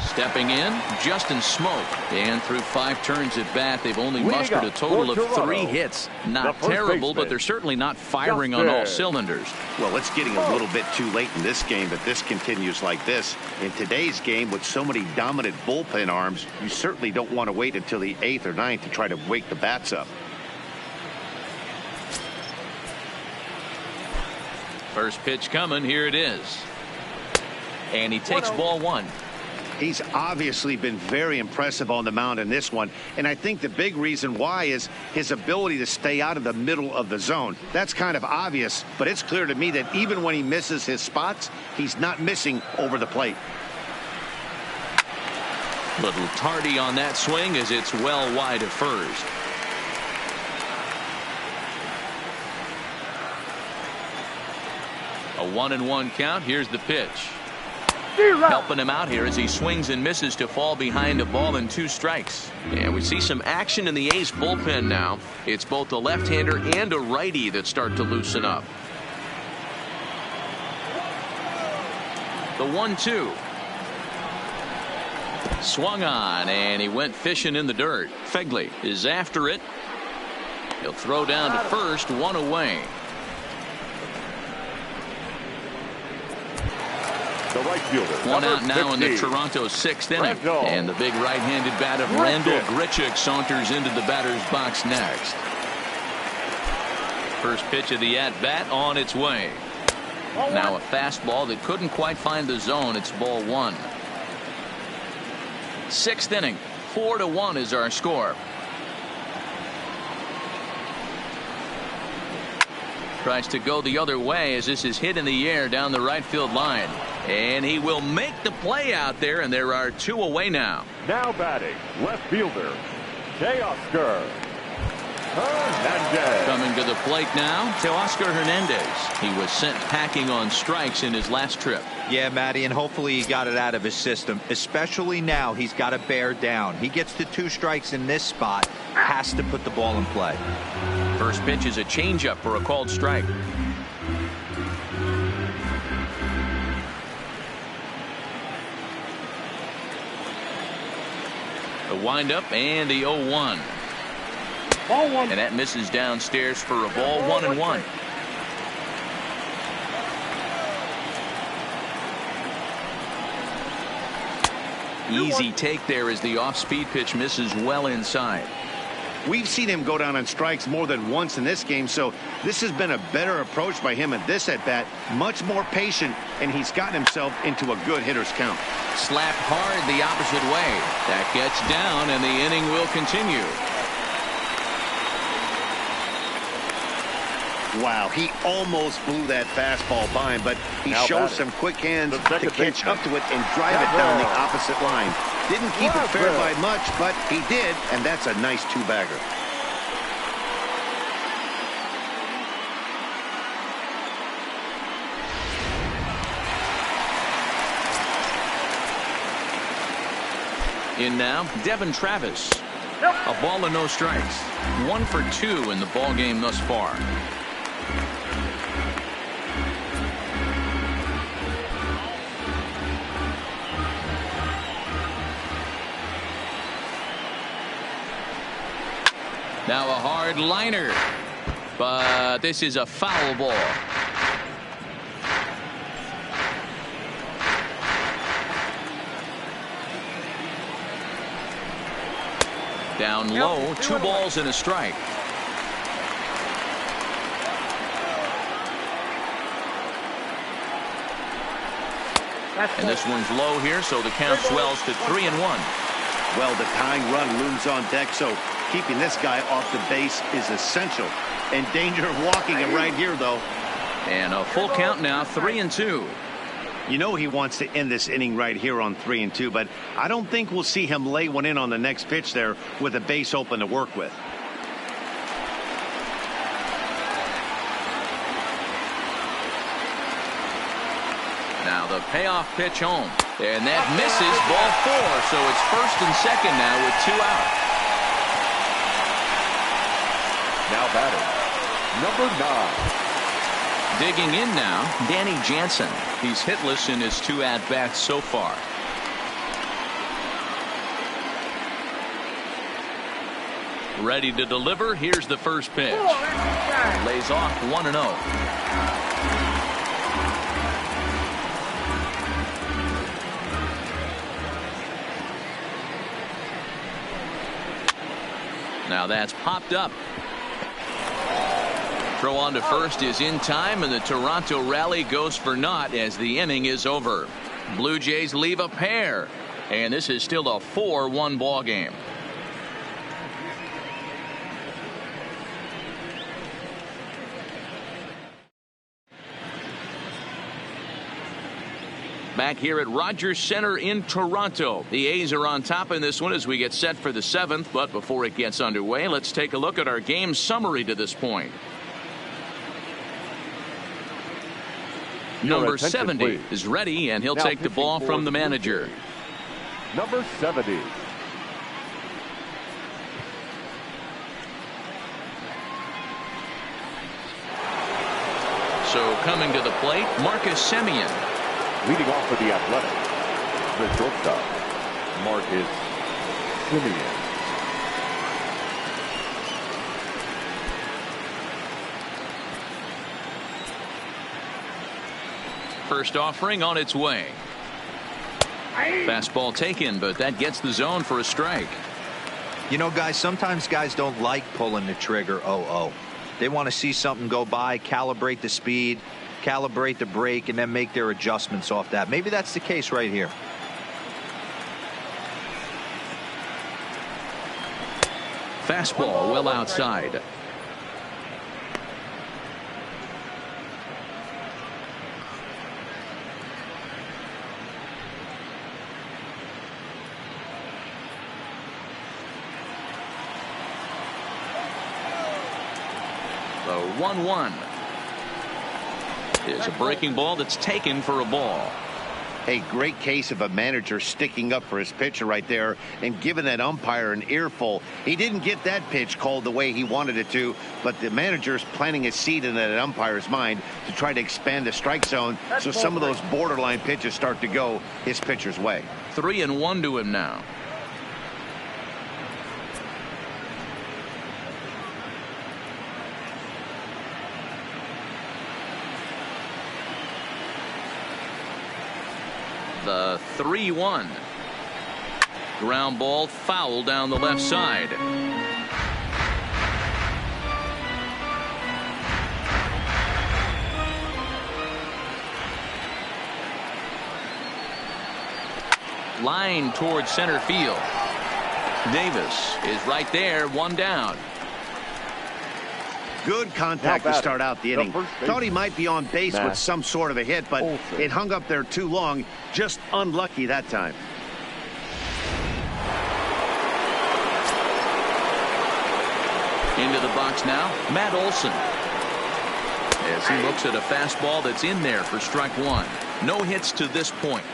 Stepping in, Justin Smoke. And through 5 turns at bat, they've only mustered a total of 3 hits. Not terrible, but they're certainly not firing on all cylinders. Well, it's getting a little bit too late in this game, but this continues like this. In today's game, with so many dominant bullpen arms, you certainly don't want to wait until the 8th or 9th to try to wake the bats up. First pitch coming. Here it is. And he takes ball 1. He's obviously been very impressive on the mound in this one, and I think the big reason why is his ability to stay out of the middle of the zone. That's kind of obvious, but it's clear to me that even when he misses his spots, he's not missing over the plate. Little tardy on that swing as it's well wide of first. A 1-1 count. Here's the pitch. Helping him out here as he swings and misses to fall behind a ball and 2 strikes. And we see some action in the A's bullpen now. It's both a left-hander and a righty that start to loosen up. The 1-2. Swung on, and he went fishing in the dirt. Fegley is after it. He'll throw down to first, 1 away. The right fielder. 1 out now 50. in the Toronto 6th inning. And the big right-handed bat of Randall Grichuk saunters into the batter's box next. First pitch of the at-bat on its way. Now a fastball that couldn't quite find the zone. It's ball 1. 6th inning. 4-1 is our score. Tries to go the other way as this is hit in the air down the right field line. And he will make the play out there, and there are 2 away now. Now batting, left fielder, Teoscar Hernandez. Coming to the plate now, Teoscar Hernandez. He was sent packing on strikes in his last trip. Yeah, Matty, and hopefully he got it out of his system. Especially now, he's got to bear down. He gets to 2 strikes in this spot, has to put the ball in play. First pitch is a changeup for a called strike. The windup and the 0-1. And that misses downstairs for a ball 1-1. Easy take there as the off-speed pitch misses well inside. We've seen him go down on strikes more than once in this game, so this has been a better approach by him at this at-bat. Much more patient, and he's gotten himself into a good hitter's count. Slapped hard the opposite way. That gets down, and the inning will continue. Wow, he almost blew that fastball by him, but he shows some quick hands to catch up to it and drive it down the opposite line. Didn't keep it fair by much, but he did, and that's a nice 2-bagger. In now, Devin Travis. A ball and no strikes. 1 for 2 in the ball game thus far. Now a hard liner, but this is a foul ball. Down low, 2 balls and a strike. And this one's low here, so the count swells to 3-1. Well, the tying run looms on deck, so keeping this guy off the base is essential. In danger of walking it right here, though. And a full count now, 3-2. You know he wants to end this inning right here on 3-2, but I don't think we'll see him lay one in on the next pitch there with a base open to work with. Now the payoff pitch home. And that misses, ball 4. So it's 1st and 2nd now with 2 out. Now batting, number 9. Digging in now, Danny Jansen. He's hitless in his 2 at-bats so far. Ready to deliver. Here's the first pitch. Lays off 1-0. Now that's popped up. Throw on to first is in time, and the Toronto rally goes for naught as the inning is over. Blue Jays leave a pair, and this is still a 4-1 ball game. Back here at Rogers Center in Toronto. The A's are on top in this one as we get set for the 7th. But before it gets underway, let's take a look at our game summary to this point. Number 70 is ready, and he'll take the ball from the manager. Number 70. So coming to the plate, Marcus Semien. Leading off for the Athletics, the shortstop, Marcus Semien. First offering on its way. Fastball taken, but that gets the zone for a strike. You know, guys, sometimes guys don't like pulling the trigger 0-0. They want to see something go by, calibrate the speed, calibrate the brake, and then make their adjustments off that. Maybe that's the case right here. Fastball well outside. The 1-1 is a breaking ball that's taken for a ball. A great case of a manager sticking up for his pitcher right there and giving that umpire an earful. He didn't get that pitch called the way he wanted it to, but the manager's planting a seed in that umpire's mind to try to expand the strike zone so some of those borderline pitches start to go his pitcher's way. 3-1 to him now. The 3-1. Ground ball foul down the left side. Line towards center field. Davis is right there, 1 down. Good contact to start out the inning. Thought he might be on base with some sort of a hit, but it hung up there too long. Just unlucky that time. Into the box now, Matt Olson. As he looks at a fastball that's in there for strike 1. No hits to this point.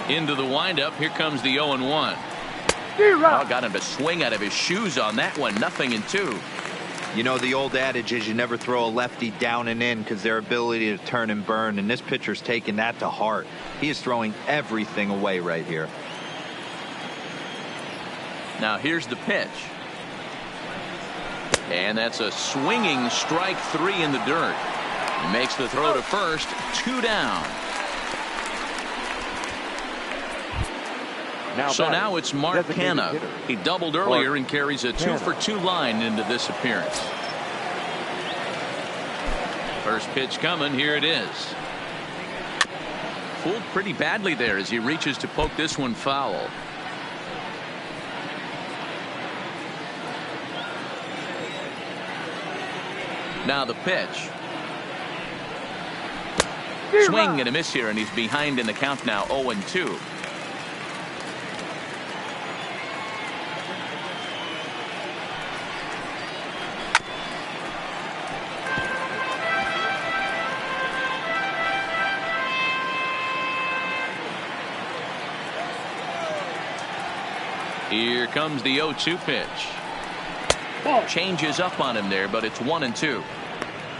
Into the windup. Here comes the 0-1. Oh, got him to swing out of his shoes on that one. 0-2. You know, the old adage is you never throw a lefty down and in because their ability to turn and burn, and this pitcher's taking that to heart. He is throwing everything away right here. Now here's the pitch. And that's a swinging strike 3 in the dirt. Makes the throw to first. 2 down. Now it's Mark Hanna. He doubled earlier and carries a 2-for-2 line into this appearance. First pitch coming. Here it is. Fooled pretty badly there as he reaches to poke this one foul. Now the pitch. Swing and a miss here, and he's behind in the count now. 0-2. Here comes the 0-2 pitch. Changes up on him there, but it's 1-2.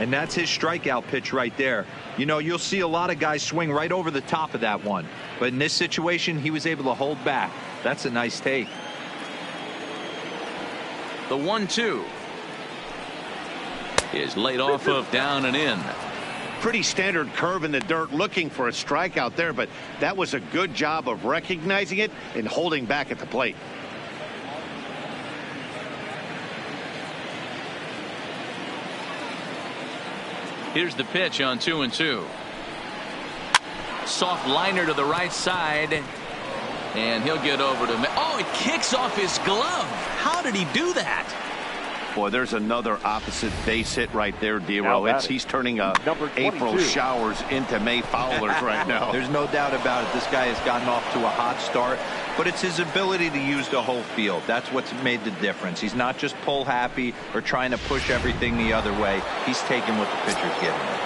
And that's his strikeout pitch right there. You know, you'll see a lot of guys swing right over the top of that one. But in this situation, he was able to hold back. That's a nice take. The 1-2 is laid off of down and in. Pretty standard curve in the dirt, looking for a strikeout there, but that was a good job of recognizing it and holding back at the plate. Here's the pitch on 2-2. Soft liner to the right side. And he'll get over to... Oh, it kicks off his glove. How did he do that? Boy, there's another opposite base hit right there, Dero. He's turning April showers into May foulers right now. There's no doubt about it. This guy has gotten off to a hot start, but it's his ability to use the whole field. That's what's made the difference. He's not just pull happy or trying to push everything the other way. He's taking what the pitcher's giving him.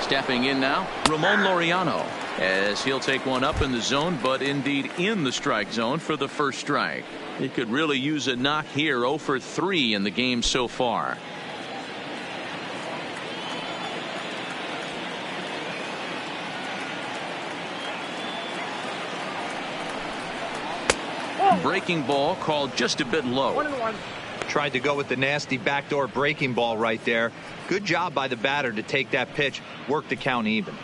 Stepping in now, Ramon Laureano, as he'll take one up in the zone, but indeed in the strike zone for the first strike. He could really use a knock here. 0 for 3 in the game so far. Breaking ball called just a bit low. 1-1. Tried to go with the nasty backdoor breaking ball right there. Good job by the batter to take that pitch, work the count even.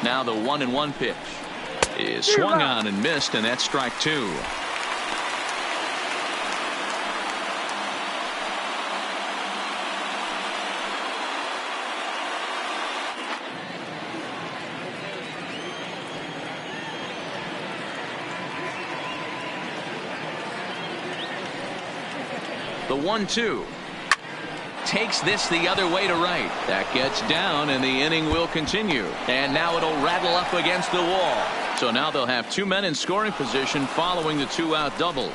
Now the 1-1 pitch is swung on and missed, and that's strike 2. The 1-2 takes this the other way to right. That gets down, and the inning will continue. And now it'll rattle up against the wall. So now they'll have 2 men in scoring position following the 2-out double.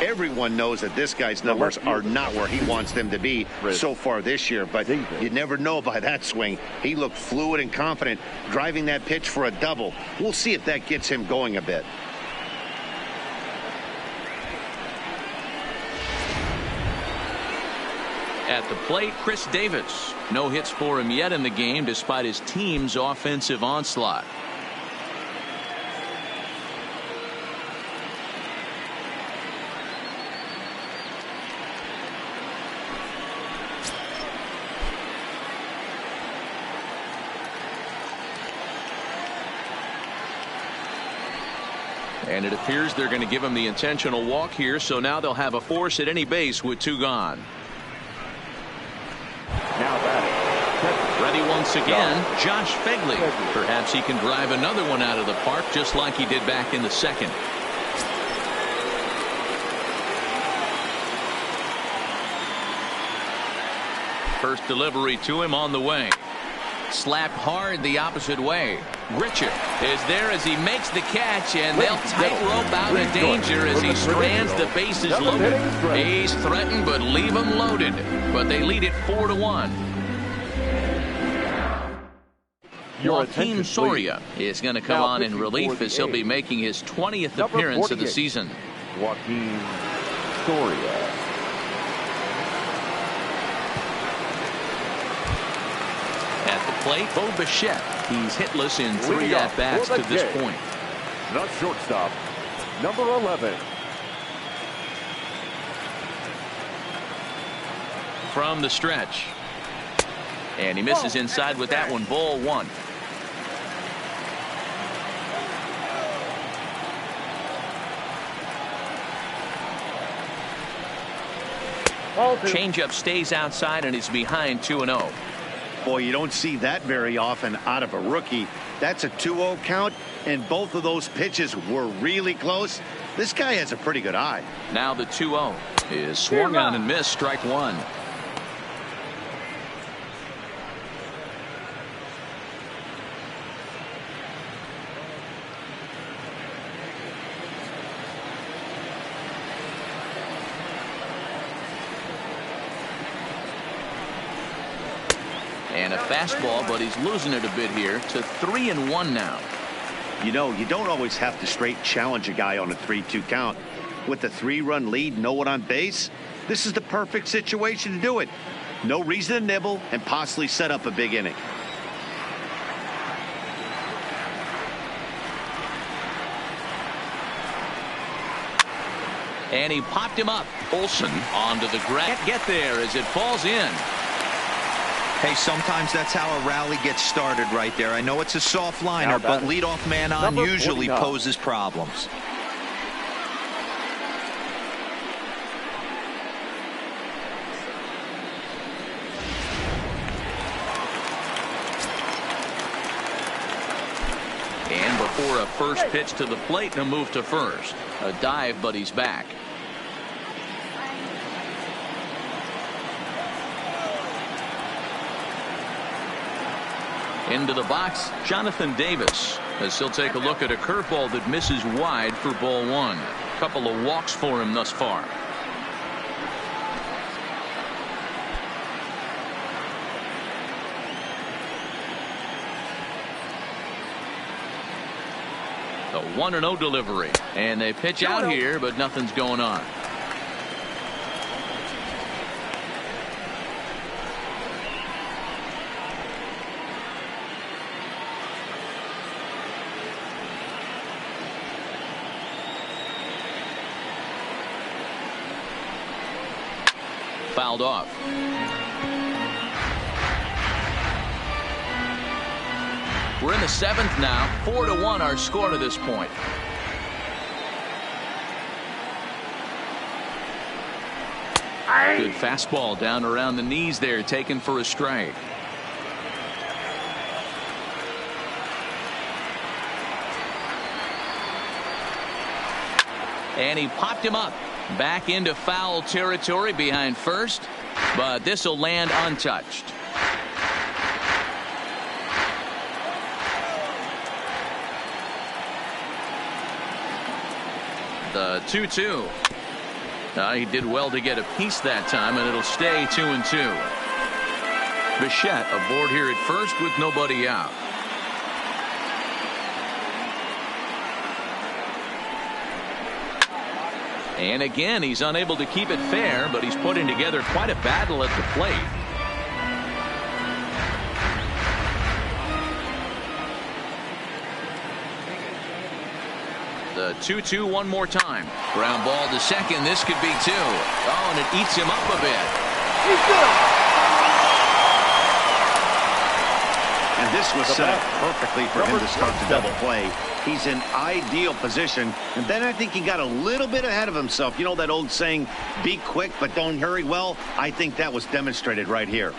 Everyone knows that this guy's numbers are not where he wants them to be so far this year, but you never know by that swing. He looked fluid and confident driving that pitch for a double. We'll see if that gets him going a bit. At the plate, Chris Davis. No hits for him yet in the game despite his team's offensive onslaught. And it appears they're going to give him the intentional walk here, so now they'll have a force at any base with 2 gone. Now batting. Ready once again, Josh Fegley. Perhaps he can drive another one out of the park just like he did back in the second. First delivery to him on the way. Slapped hard the opposite way. Richard is there as he makes the catch, and they'll tightrope out of danger as he strands the bases loaded. A's threatened, but leave them loaded. But they lead it 4-1. Joaquin Soria is going to come on in relief as he'll be making his 20th appearance of the season. Joaquin Soria. At the plate, Bo Bichette. He's hitless in 3 at-bats to this point. The shortstop, number 11. From the stretch. And he misses inside with that one. Ball 1. Changeup stays outside and is behind 2-0. Boy, you don't see that very often out of a rookie. That's a 2-0 count, and both of those pitches were really close. This guy has a pretty good eye. Now the 2-0 is swung on and missed. Strike 1. And a fastball, but he's losing it a bit here to 3-1 now. You know, you don't always have to straight challenge a guy on a 3-2 count. With a 3-run lead, no one on base, this is the perfect situation to do it. No reason to nibble and possibly set up a big inning. And he popped him up. Olsen onto the ground. Get there as it falls in. Hey, sometimes that's how a rally gets started right there. I know it's a soft liner, but leadoff man on usually poses problems. And before a first pitch to the plate and a move to first. A dive, but he's back. Into the box, Jonathan Davis, as he'll take a look at a curveball that misses wide for ball one. Couple of walks for him thus far. The 1-0 delivery. And they pitch out here, but nothing's going on. Fouled off. We're in the 7th now. 4-1 our score to this point. Good fastball down around the knees there, taken for a strike. And he popped him up. Back into foul territory behind first, but this will land untouched. The 2-2. He did well to get a piece that time, and it'll stay 2-2. Bichette aboard here at first with nobody out. And again, he's unable to keep it fair, but he's putting together quite a battle at the plate. The 2-2 one more time. Ground ball to second. This could be 2. Oh, and it eats him up a bit. He's good. And this was set up perfectly for him to start the double play. He's in ideal position. And then I think he got a little bit ahead of himself. You know that old saying, be quick but don't hurry? Well, I think that was demonstrated right here.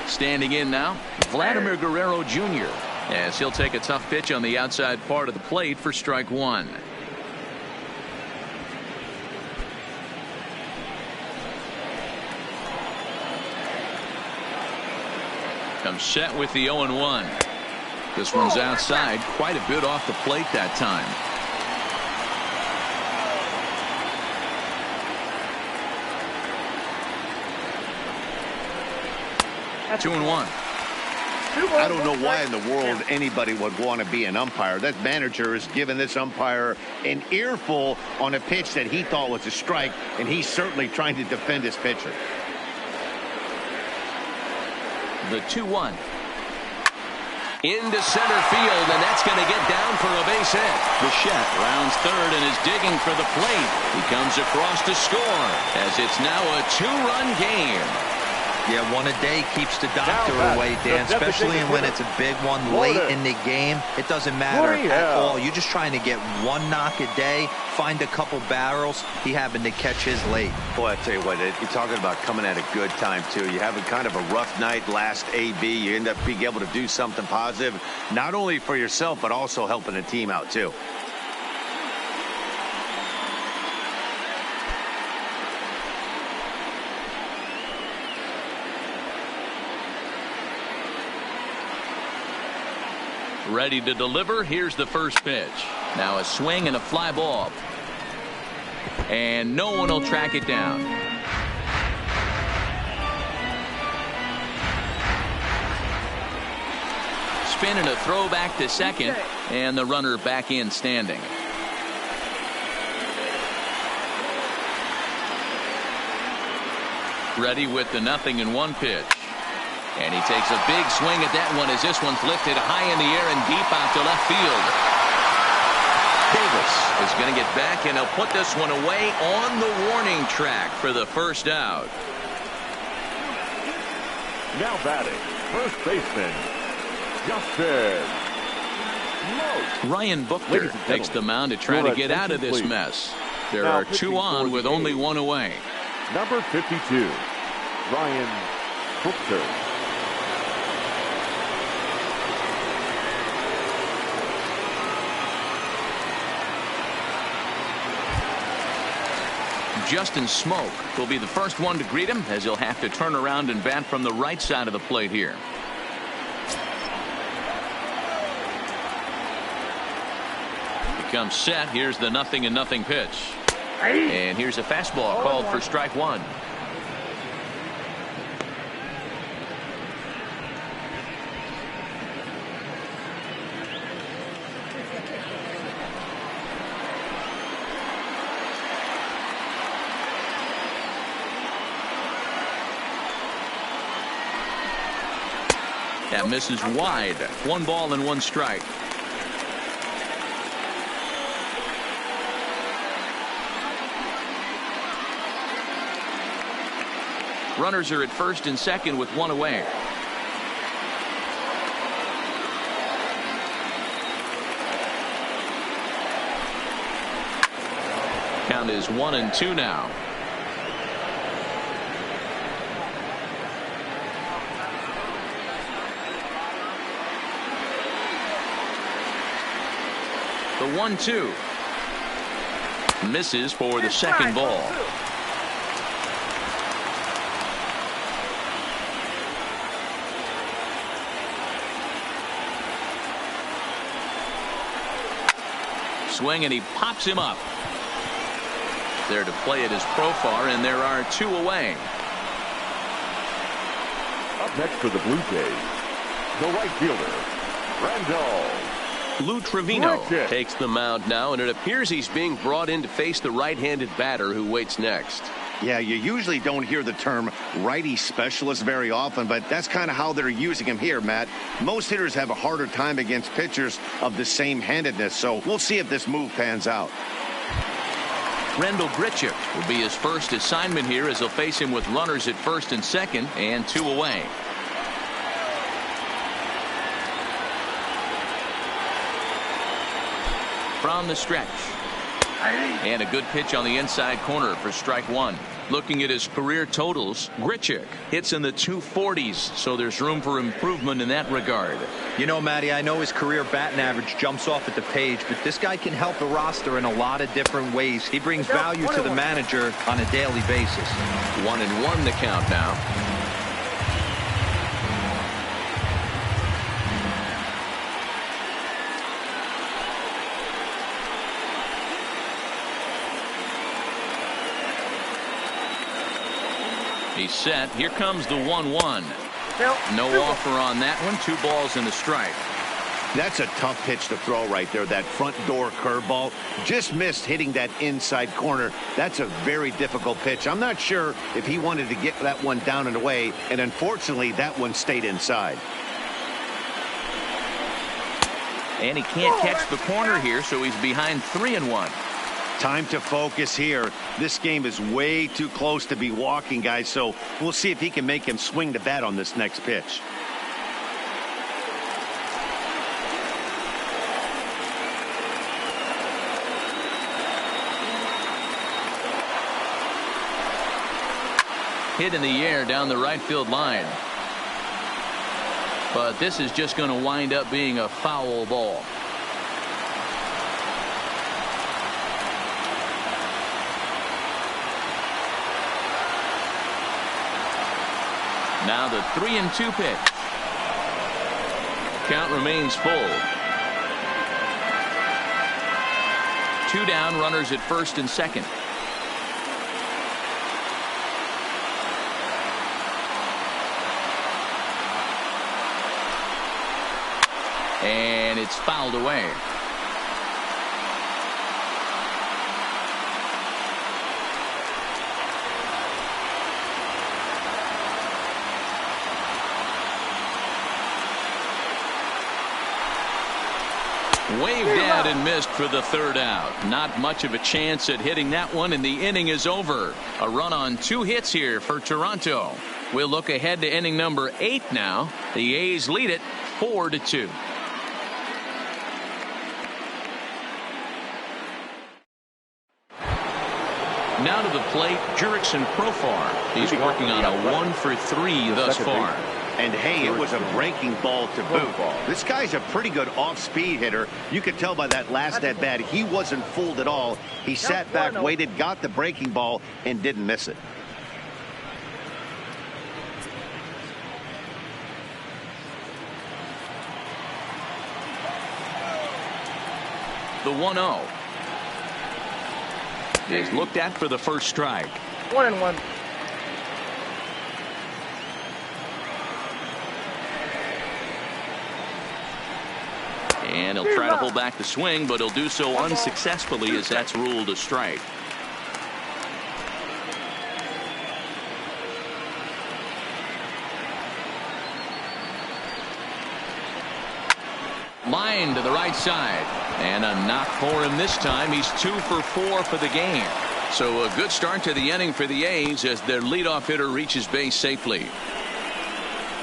Standing in now, Vladimir Guerrero Jr. as he'll take a tough pitch on the outside part of the plate for strike one. Comes set with the 0-1. This one's outside, quite a bit off the plate that time. That's 2-1. I don't know why in the world anybody would want to be an umpire. That manager has given this umpire an earful on a pitch that he thought was a strike, and he's certainly trying to defend his pitcher. The 2-1. Into center field, and that's going to get down for a base hit. Bichette rounds third and is digging for the plate. He comes across to score as it's now a 2-run game. Yeah, one a day keeps the doctor away, Dan, especially when it's a big one late in the game. It doesn't matter at all. You're just trying to get one knock a day, find a couple barrels. He happened to catch his late. Boy, I tell you what, you're talking about coming at a good time, too. You're having kind of a rough night last AB. You end up being able to do something positive, not only for yourself, but also helping the team out, too. Ready to deliver. Here's the first pitch. Now a swing and a fly ball. and no one will track it down. Spin and a throw back to second, and the runner back in standing. Ready with the 0-1 pitch. And he takes a big swing at that one as this one's lifted high in the air and deep out to left field. Davis is going to get back, and he'll put this one away on the warning track for the first out. Now batting, first baseman, Justin Moak. Ryan Buchter takes the mound to try to get out of this mess. There are 2 on with only 1 away. Number 52, Ryan Buchter. Justin Smoke will be the first one to greet him, as he'll have to turn around and bat from the right side of the plate here. Becomes set. Here's the 0-0 pitch. And here's a fastball called for strike 1. That misses wide. 1 ball and 1 strike. Runners are at first and second with 1 away. Count is 1-2 now. The 1-2 misses for the second ball. Swing, and he pops him up. There to play it is Profar, and there are 2 away. Up next for the Blue Jays, the right fielder, Randall. Lou Trevino takes the mound now, and it appears he's being brought in to face the right-handed batter who waits next. Yeah, you usually don't hear the term righty specialist very often, but that's kind of how they're using him here, Matt. Most hitters have a harder time against pitchers of the same handedness, so we'll see if this move pans out. Randall Grichuk will be his first assignment here, as he'll face him with runners at first and second and 2 away. From the stretch. And a good pitch on the inside corner for strike 1. Looking at his career totals, Grichuk hits in the 240s, so there's room for improvement in that regard. You know, Matty, I know his career batting average jumps off at the page, but this guy can help the roster in a lot of different ways. He brings value to the manager on a daily basis. 1-1 the count now. He's set. Here comes the 1-1. No offer on that one. 2 balls and a strike. That's a tough pitch to throw right there. That front door curveball just missed hitting that inside corner. That's a very difficult pitch. I'm not sure if he wanted to get that one down and away, and unfortunately that one stayed inside. And he can't catch the corner here, so he's behind 3-1. Time to focus here. This game is way too close to be walking, guys, so we'll see if he can make him swing the bat on this next pitch. Hit in the air down the right field line. But this is just going to wind up being a foul ball. Now the 3-2 pitch. Count remains full. 2 down, runners at first and second. And it's fouled away. Waved at and missed for the third out. Not much of a chance at hitting that one, and the inning is over. A run on 2 hits here for Toronto. We'll look ahead to inning number 8 now. The A's lead it 4-2. Now to the plate, Jurickson Profar. He's working on a 1-for-3 thus far. And hey, it was a breaking ball to boot. This guy's a pretty good off-speed hitter. You could tell by that last at bat he wasn't fooled at all. He sat back, waited, got the breaking ball, and didn't miss it. The 1-0 is looked at for the first strike. 1-1. And he'll try to hold back the swing, but he'll do so unsuccessfully as that's ruled a strike. Line to the right side. And a knock for him this time. He's 2 for 4 for the game. So a good start to the inning for the A's as their leadoff hitter reaches base safely.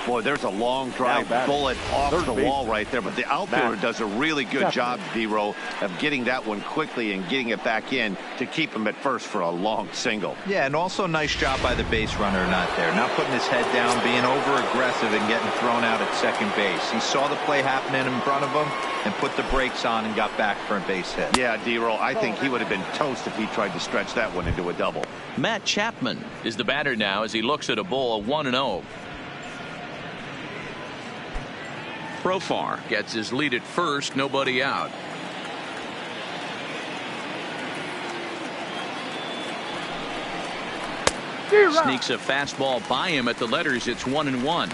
Boy, there's a long drive bullet off the wall right there, but the outfielder does a really good job, D-Row, of getting that one quickly and getting it back in to keep him at first for a long single. Yeah, and also nice job by the base runner not there. Not putting his head down, being over-aggressive and getting thrown out at second base. He saw the play happening in front of him and put the brakes on and got back for a base hit. Yeah, D-Row, I think he would have been toast if he tried to stretch that one into a double. Matt Chapman is the batter now as he looks at a ball of 1-0. Profar gets his lead at first, nobody out. Sneaks a fastball by him at the letters. It's 1-1.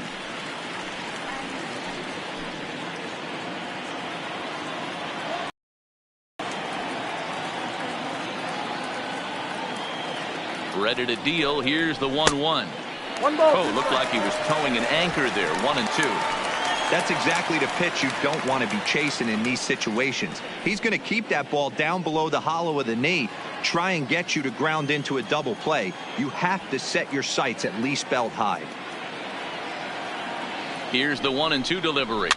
Ready to deal. Here's the 1-1. Oh, looked like he was towing an anchor there. 1-2. That's exactly the pitch you don't want to be chasing in these situations. He's going to keep that ball down below the hollow of the knee, try and get you to ground into a double play. You have to set your sights at least belt high. Here's the 1-2 delivery.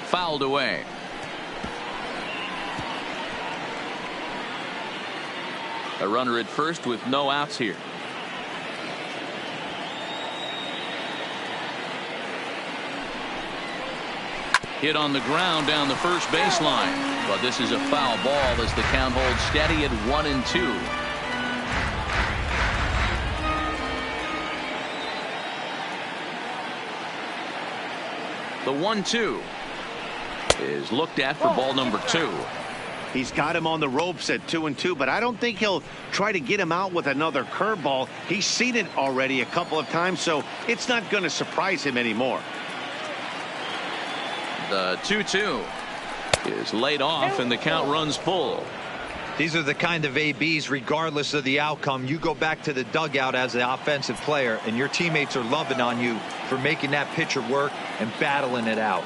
Fouled away. A runner at first with no outs here. Hit on the ground down the first baseline. But this is a foul ball as the count holds steady at 1-2. The 1-2 is looked at for ball number 2. He's got him on the ropes at 2-2, but I don't think he'll try to get him out with another curveball. He's seen it already a couple of times, so it's not going to surprise him anymore. The 2-2 is laid off and the count runs full. These are the kind of ABs, regardless of the outcome, you go back to the dugout as an offensive player and your teammates are loving on you for making that pitcher work and battling it out.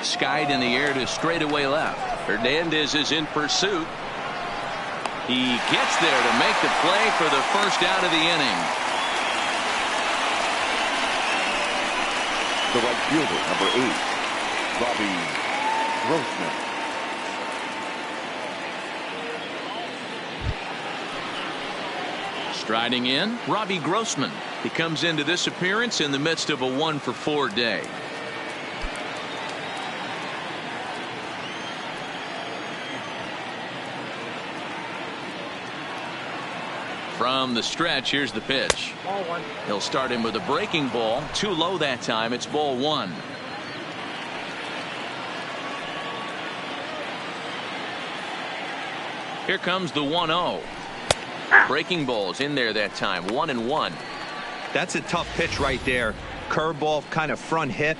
Skied in the air to straightaway left. Hernandez is in pursuit. He gets there to make the play for the first out of the inning. The right fielder, number 8, Robbie Grossman. Striding in, Robbie Grossman. He comes into this appearance in the midst of a 1-for-4 day. From the stretch, here's the pitch. Ball 1. He'll start him with a breaking ball. Too low that time. It's ball 1. Here comes the 1-0. Breaking balls in there that time. 1-1. That's a tough pitch right there. curveball, kind of front hit,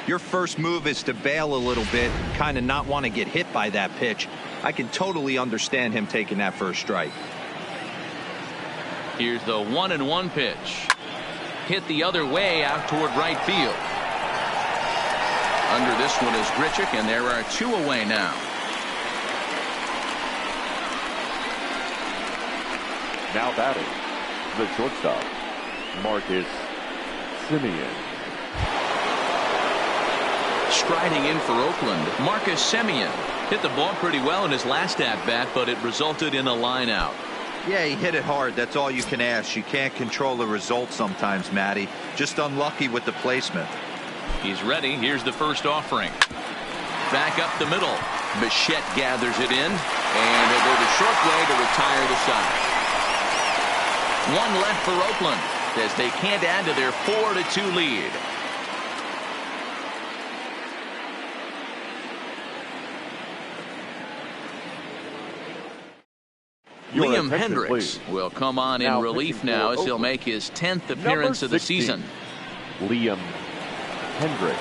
your first move is to bail a little bit, kind of not want to get hit by that pitch. I can totally understand him taking that first strike. Here's the 1-1 pitch. Hit the other way out toward right field. Under this one is Grichuk, and there are 2 away now. Now batting, the shortstop, Marcus Semien. Striding in for Oakland, Marcus Semien hit the ball pretty well in his last at-bat, but it resulted in a line out. Yeah, he hit it hard. That's all you can ask. You can't control the result sometimes, Matty. Just unlucky with the placement. He's ready. Here's the first offering. Back up the middle. Bichette gathers it in, and he'll go the short way to retire the side. 1 left for Oakland as they can't add to their 4-2 lead. Liam Hendricks will come on in relief now as he'll make his 10th appearance of the season. Liam Hendricks.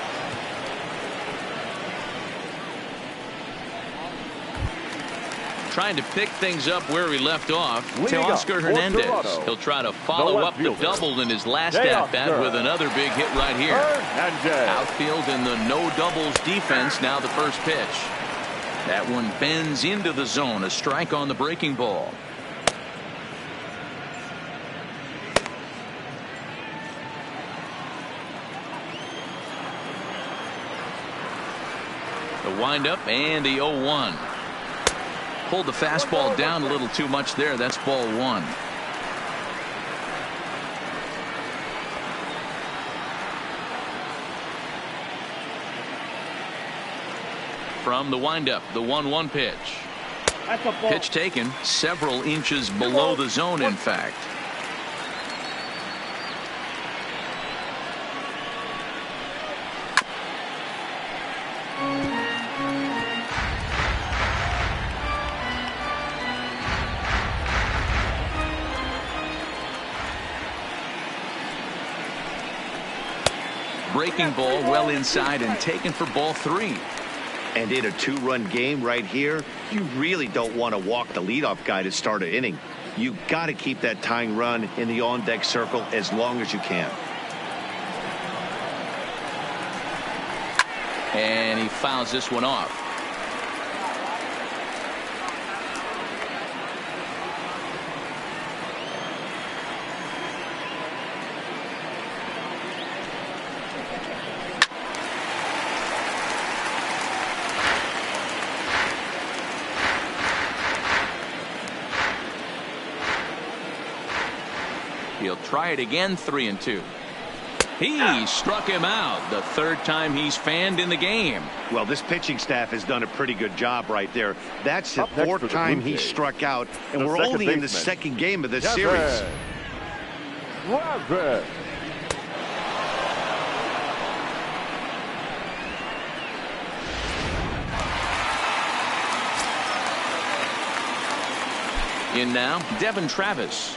Trying to pick things up where he left off. Teoscar Hernandez. He'll try to follow up the double in his last at-bat with another big hit right here. Outfield in the no doubles defense. Now the first pitch. That one bends into the zone. A strike on the breaking ball. The windup and the 0-1. Pulled the fastball down a little too much there. That's ball 1. From the windup, the 1-1 pitch. Pitch taken several inches below the zone, in fact. Breaking ball well inside and taken for ball 3. And in a 2-run game right here, you really don't want to walk the leadoff guy to start an inning. You got to keep that tying run in the on-deck circle as long as you can. And he fouls this one off. He'll try it again, 3-2. He struck him out the 3rd time he's fanned in the game. Well, this pitching staff has done a pretty good job right there. That's the 4th time he struck out, and we're only in the 2nd game of this series. In now, Devin Travis.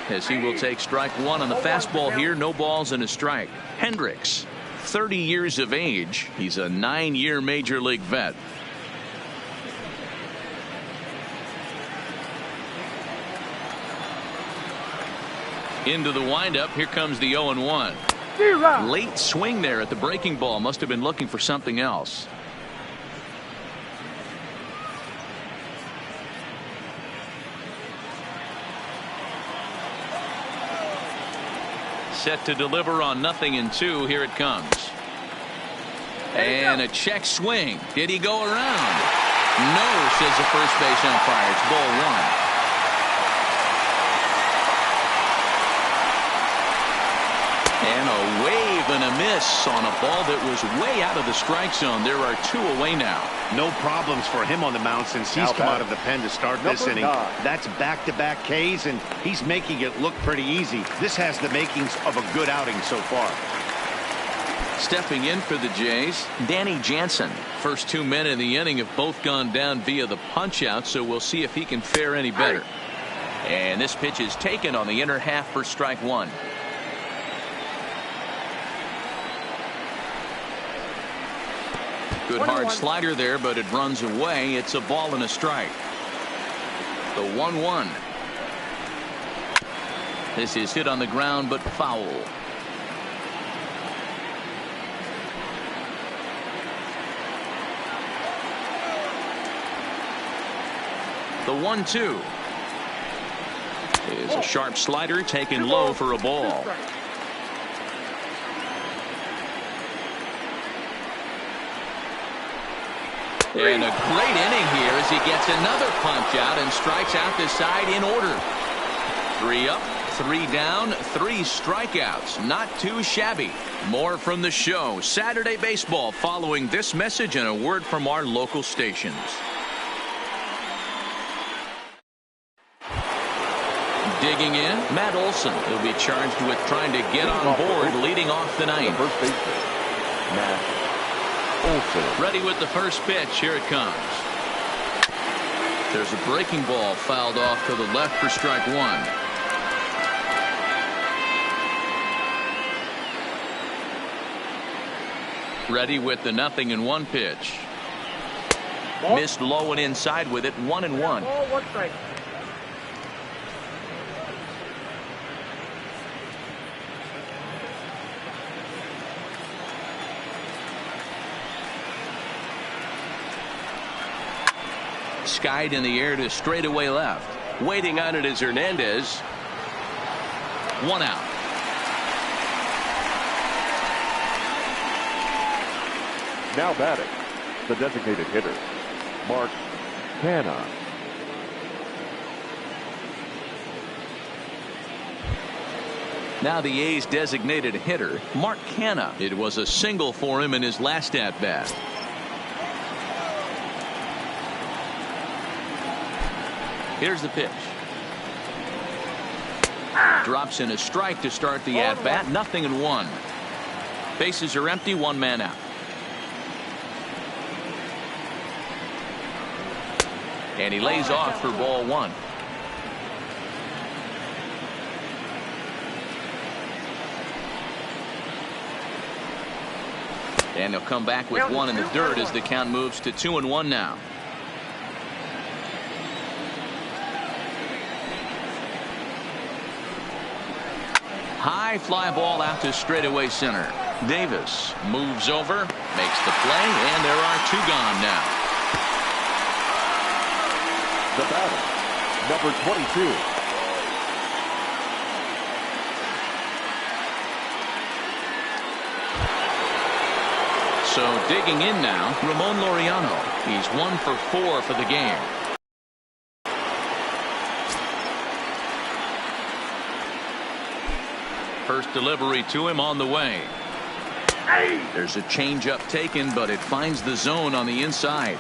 As he will take strike 1 on the fastball here. No balls and a strike. Hendricks, 30 years of age. He's a 9-year major league vet. Into the windup. Here comes the 0-1. Late swing there at the breaking ball. Must have been looking for something else. Set to deliver on 0-2. Here it comes. And a check swing. Did he go around? No, says the first base umpire. It's ball 1. And a wave and a miss on a ball that was way out of the strike zone. There are 2 away now. No problems for him on the mound since he's come out of the pen to start this inning. That's back-to-back Ks, and he's making it look pretty easy. This has the makings of a good outing so far. Stepping in for the Jays, Danny Jansen. First 2 men in the inning have both gone down via the punch-out, so we'll see if he can fare any better. And this pitch is taken on the inner half for strike 1. Good hard slider there, but it runs away. It's a ball and a strike. The 1-1. This is hit on the ground, but foul. The 1-2 is a sharp slider taken low for a ball. And a great inning here as he gets another punch out and strikes out the side in order. 3 up, 3 down, 3 strikeouts. Not too shabby. More from the show. Saturday Baseball following this message and a word from our local stations. Digging in, Matt Olson. He'll be charged with trying to get on board leading off the ninth. First baseman, Matt Olson. Ready with the first pitch. Here it comes. There's a breaking ball fouled off to the left for strike 1. Ready with the 0-1 pitch. Missed low and inside with it. 1-1. Skied in the air to straightaway left. Waiting on it is Hernandez. 1 out. Now batting, the designated hitter, Mark Canha. Now the A's designated hitter, Mark Canha. It was a single for him in his last at-bat. Here's the pitch. Drops in a strike to start the at-bat. 0-1. Bases are empty. 1 man out. And he lays off for ball 1. And he'll come back with 1 in the dirt as the count moves to 2-1 now. High fly ball out to straightaway center. Davis moves over, makes the play, and there are 2 gone now. The batter, number 22. So digging in now, Ramon Laureano. He's 1 for 4 for the game. First delivery to him on the way. There's a changeup taken, but it finds the zone on the inside.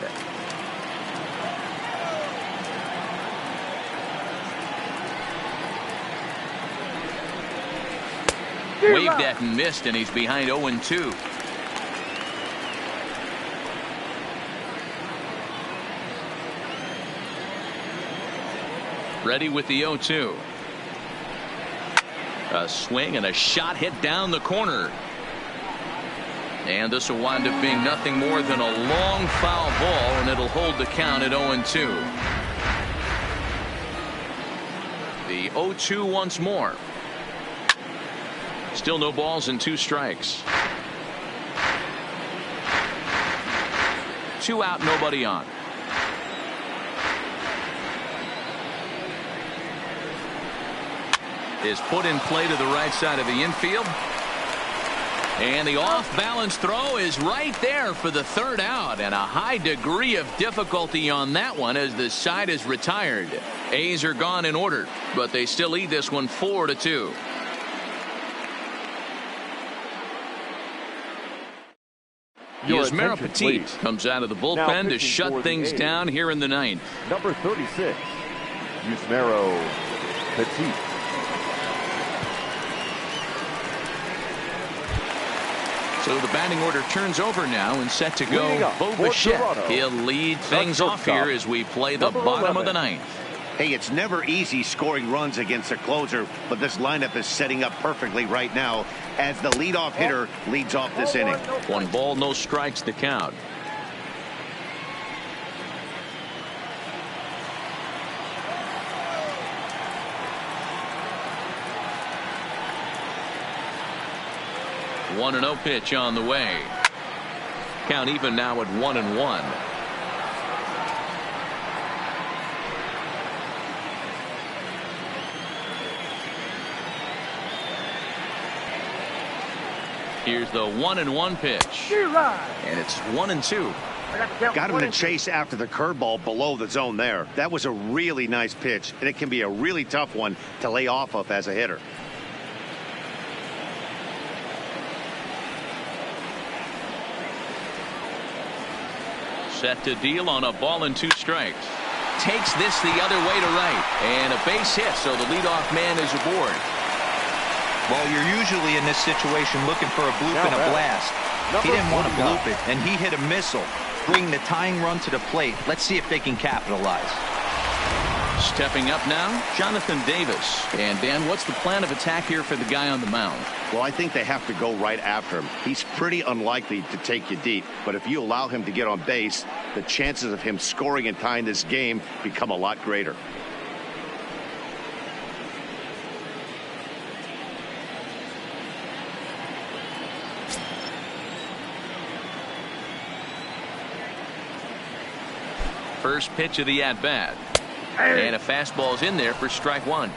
Waved at and missed, and he's behind 0-2. Ready with the 0-2. A swing and a shot hit down the corner. And this will wind up being nothing more than a long foul ball, and it'll hold the count at 0-2. The 0-2 once more. Still no balls and 2 strikes. 2 out, nobody on. Is put in play to the right side of the infield. And the off-balance throw is right there for the 3rd out, and a high degree of difficulty on that one as the side is retired. A's are gone in order, but they still lead this one 4-2. Yusmeiro Petit comes out of the bullpen to shut things down here in the 9th. Number 36, Yusmeiro Petit. So the batting order turns over now and set to go. Bo Bichette. He'll lead things off here as we play the bottom of the 9th. Hey, it's never easy scoring runs against a closer, but this lineup is setting up perfectly right now as the leadoff hitter leads off this inning. 1 ball, no strikes, the count. 1-0 pitch on the way. Count even now at 1-1. Here's the 1-1 pitch. And it's 1-2. Got him to chase after the curveball below the zone there. That was a really nice pitch, and it can be a really tough one to lay off of as a hitter. Set to deal on a ball and 2 strikes. Takes this the other way to right. And a base hit, so the leadoff man is aboard. Well, you're usually in this situation looking for a bloop and a blast. He didn't want to bloop it, and he hit a missile, bringing the tying run to the plate. Let's see if they can capitalize. Stepping up now, Jonathan Davis. And Dan, what's the plan of attack here for the guy on the mound? Well, I think they have to go right after him. He's pretty unlikely to take you deep, but if you allow him to get on base, the chances of him scoring and tying this game become a lot greater. First pitch of the at-bat. And a fastball's in there for strike 1.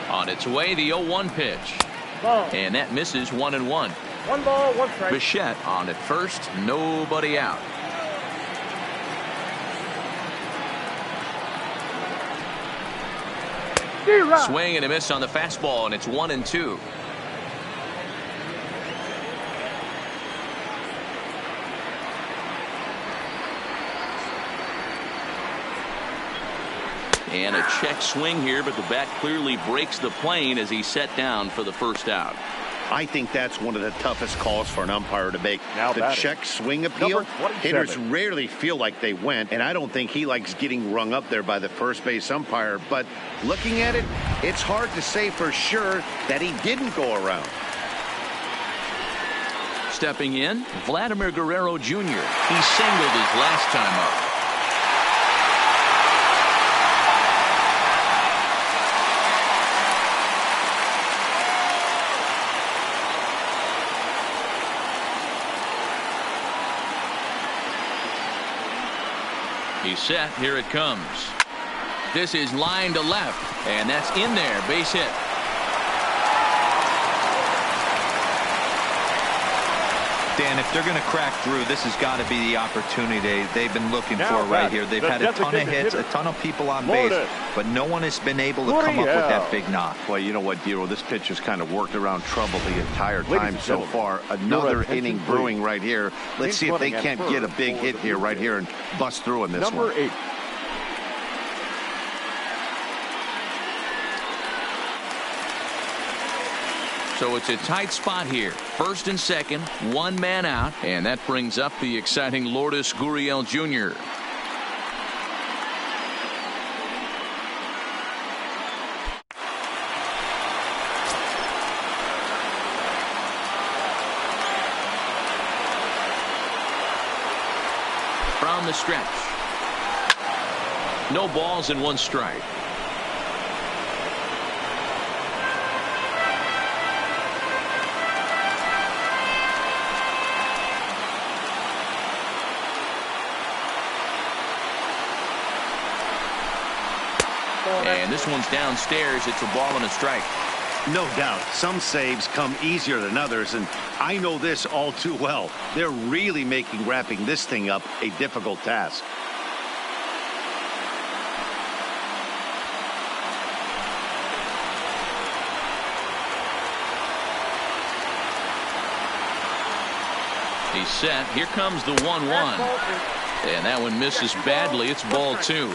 On its way, the 0-1 pitch. And that misses 1-1. 1 ball, 1 strike. Bichette on at first, nobody out. Swing and a miss on the fastball, and it's 1-2. And a check swing here, but the bat clearly breaks the plane as he's set down for the first out. I think that's one of the toughest calls for an umpire to make. Now the check swing appeal. Hitters rarely feel like they went, and I don't think he likes getting rung up there by the first base umpire. But looking at it, it's hard to say for sure that he didn't go around. Stepping in, Vladimir Guerrero Jr. He singled his last time up. He's set. Here it comes. This is line to left, and that's in there. Base hit. Dan, if they're going to crack through, this has got to be the opportunity they've been looking for right here. They've had a ton of hits, a ton of people on base, but no one has been able to come up with that big knock. Well, you know what, Dero, this pitch has kind of worked around trouble the entire time so far. Another inning brewing right here. Let's see if they can't get a big hit here right here and bust through in this one. Number 8. So it's a tight spot here. First and second, 1 man out, and that brings up the exciting Lourdes Gurriel Jr. From the stretch. No balls and 1 strike. And this one's downstairs. It's a ball and a strike. No doubt. Some saves come easier than others, and I know this all too well. They're really making wrapping this thing up a difficult task. He's set. Here comes the 1-1. And that one misses badly. It's ball 2.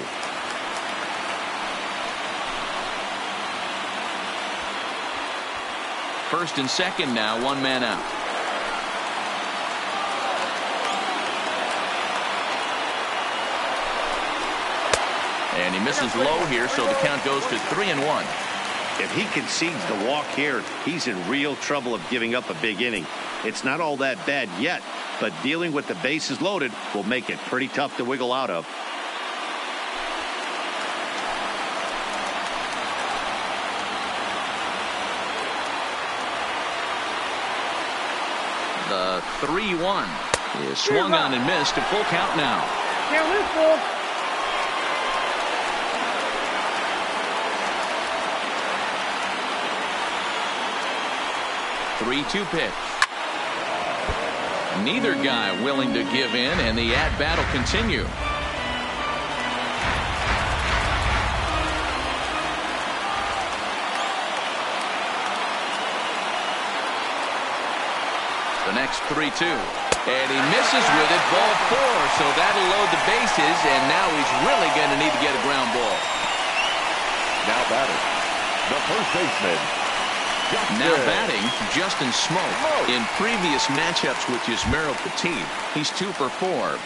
First and second now, 1 man out. And he misses low here, so the count goes to 3-1. If he concedes the walk here, he's in real trouble of giving up a big inning. It's not all that bad yet, but dealing with the bases loaded will make it pretty tough to wiggle out of. The 3-1 is swung on and missed. A full count now. 3-2 pitch. Neither guy willing to give in, and the at-bat will continue. The next 3-2. And he misses with it. Ball 4. So that'll load the bases, and now he's really going to need to get a ground ball. Now batting, the first baseman. Now batting, Justin Smoke. In previous matchups with Yusmeiro Petit, he's 2 for 4.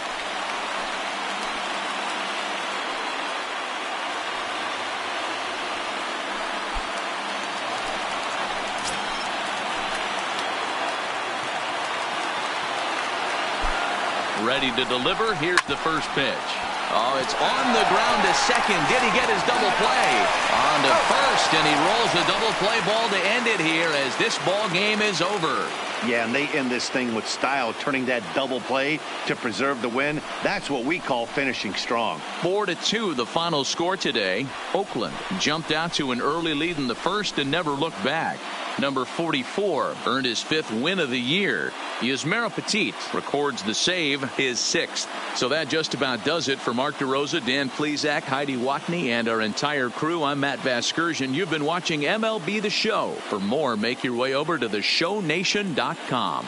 Ready to deliver. Here's the first pitch. Oh, it's on the ground to second. Did he get his double play? On to first, and he rolls the double play ball to end it here as this ball game is over. Yeah, and they end this thing with style, turning that double play to preserve the win. That's what we call finishing strong. 4-2 the final score today. Oakland jumped out to an early lead in the first and never looked back. Number 44 earned his 5th win of the year. Yusmeiro Petit records the save, his 6th. So that just about does it for Mark DeRosa, Dan Plesac, Heidi Watney, and our entire crew. I'm Matt Vasgersian. You've been watching MLB The Show. For more, make your way over to theshownation.com.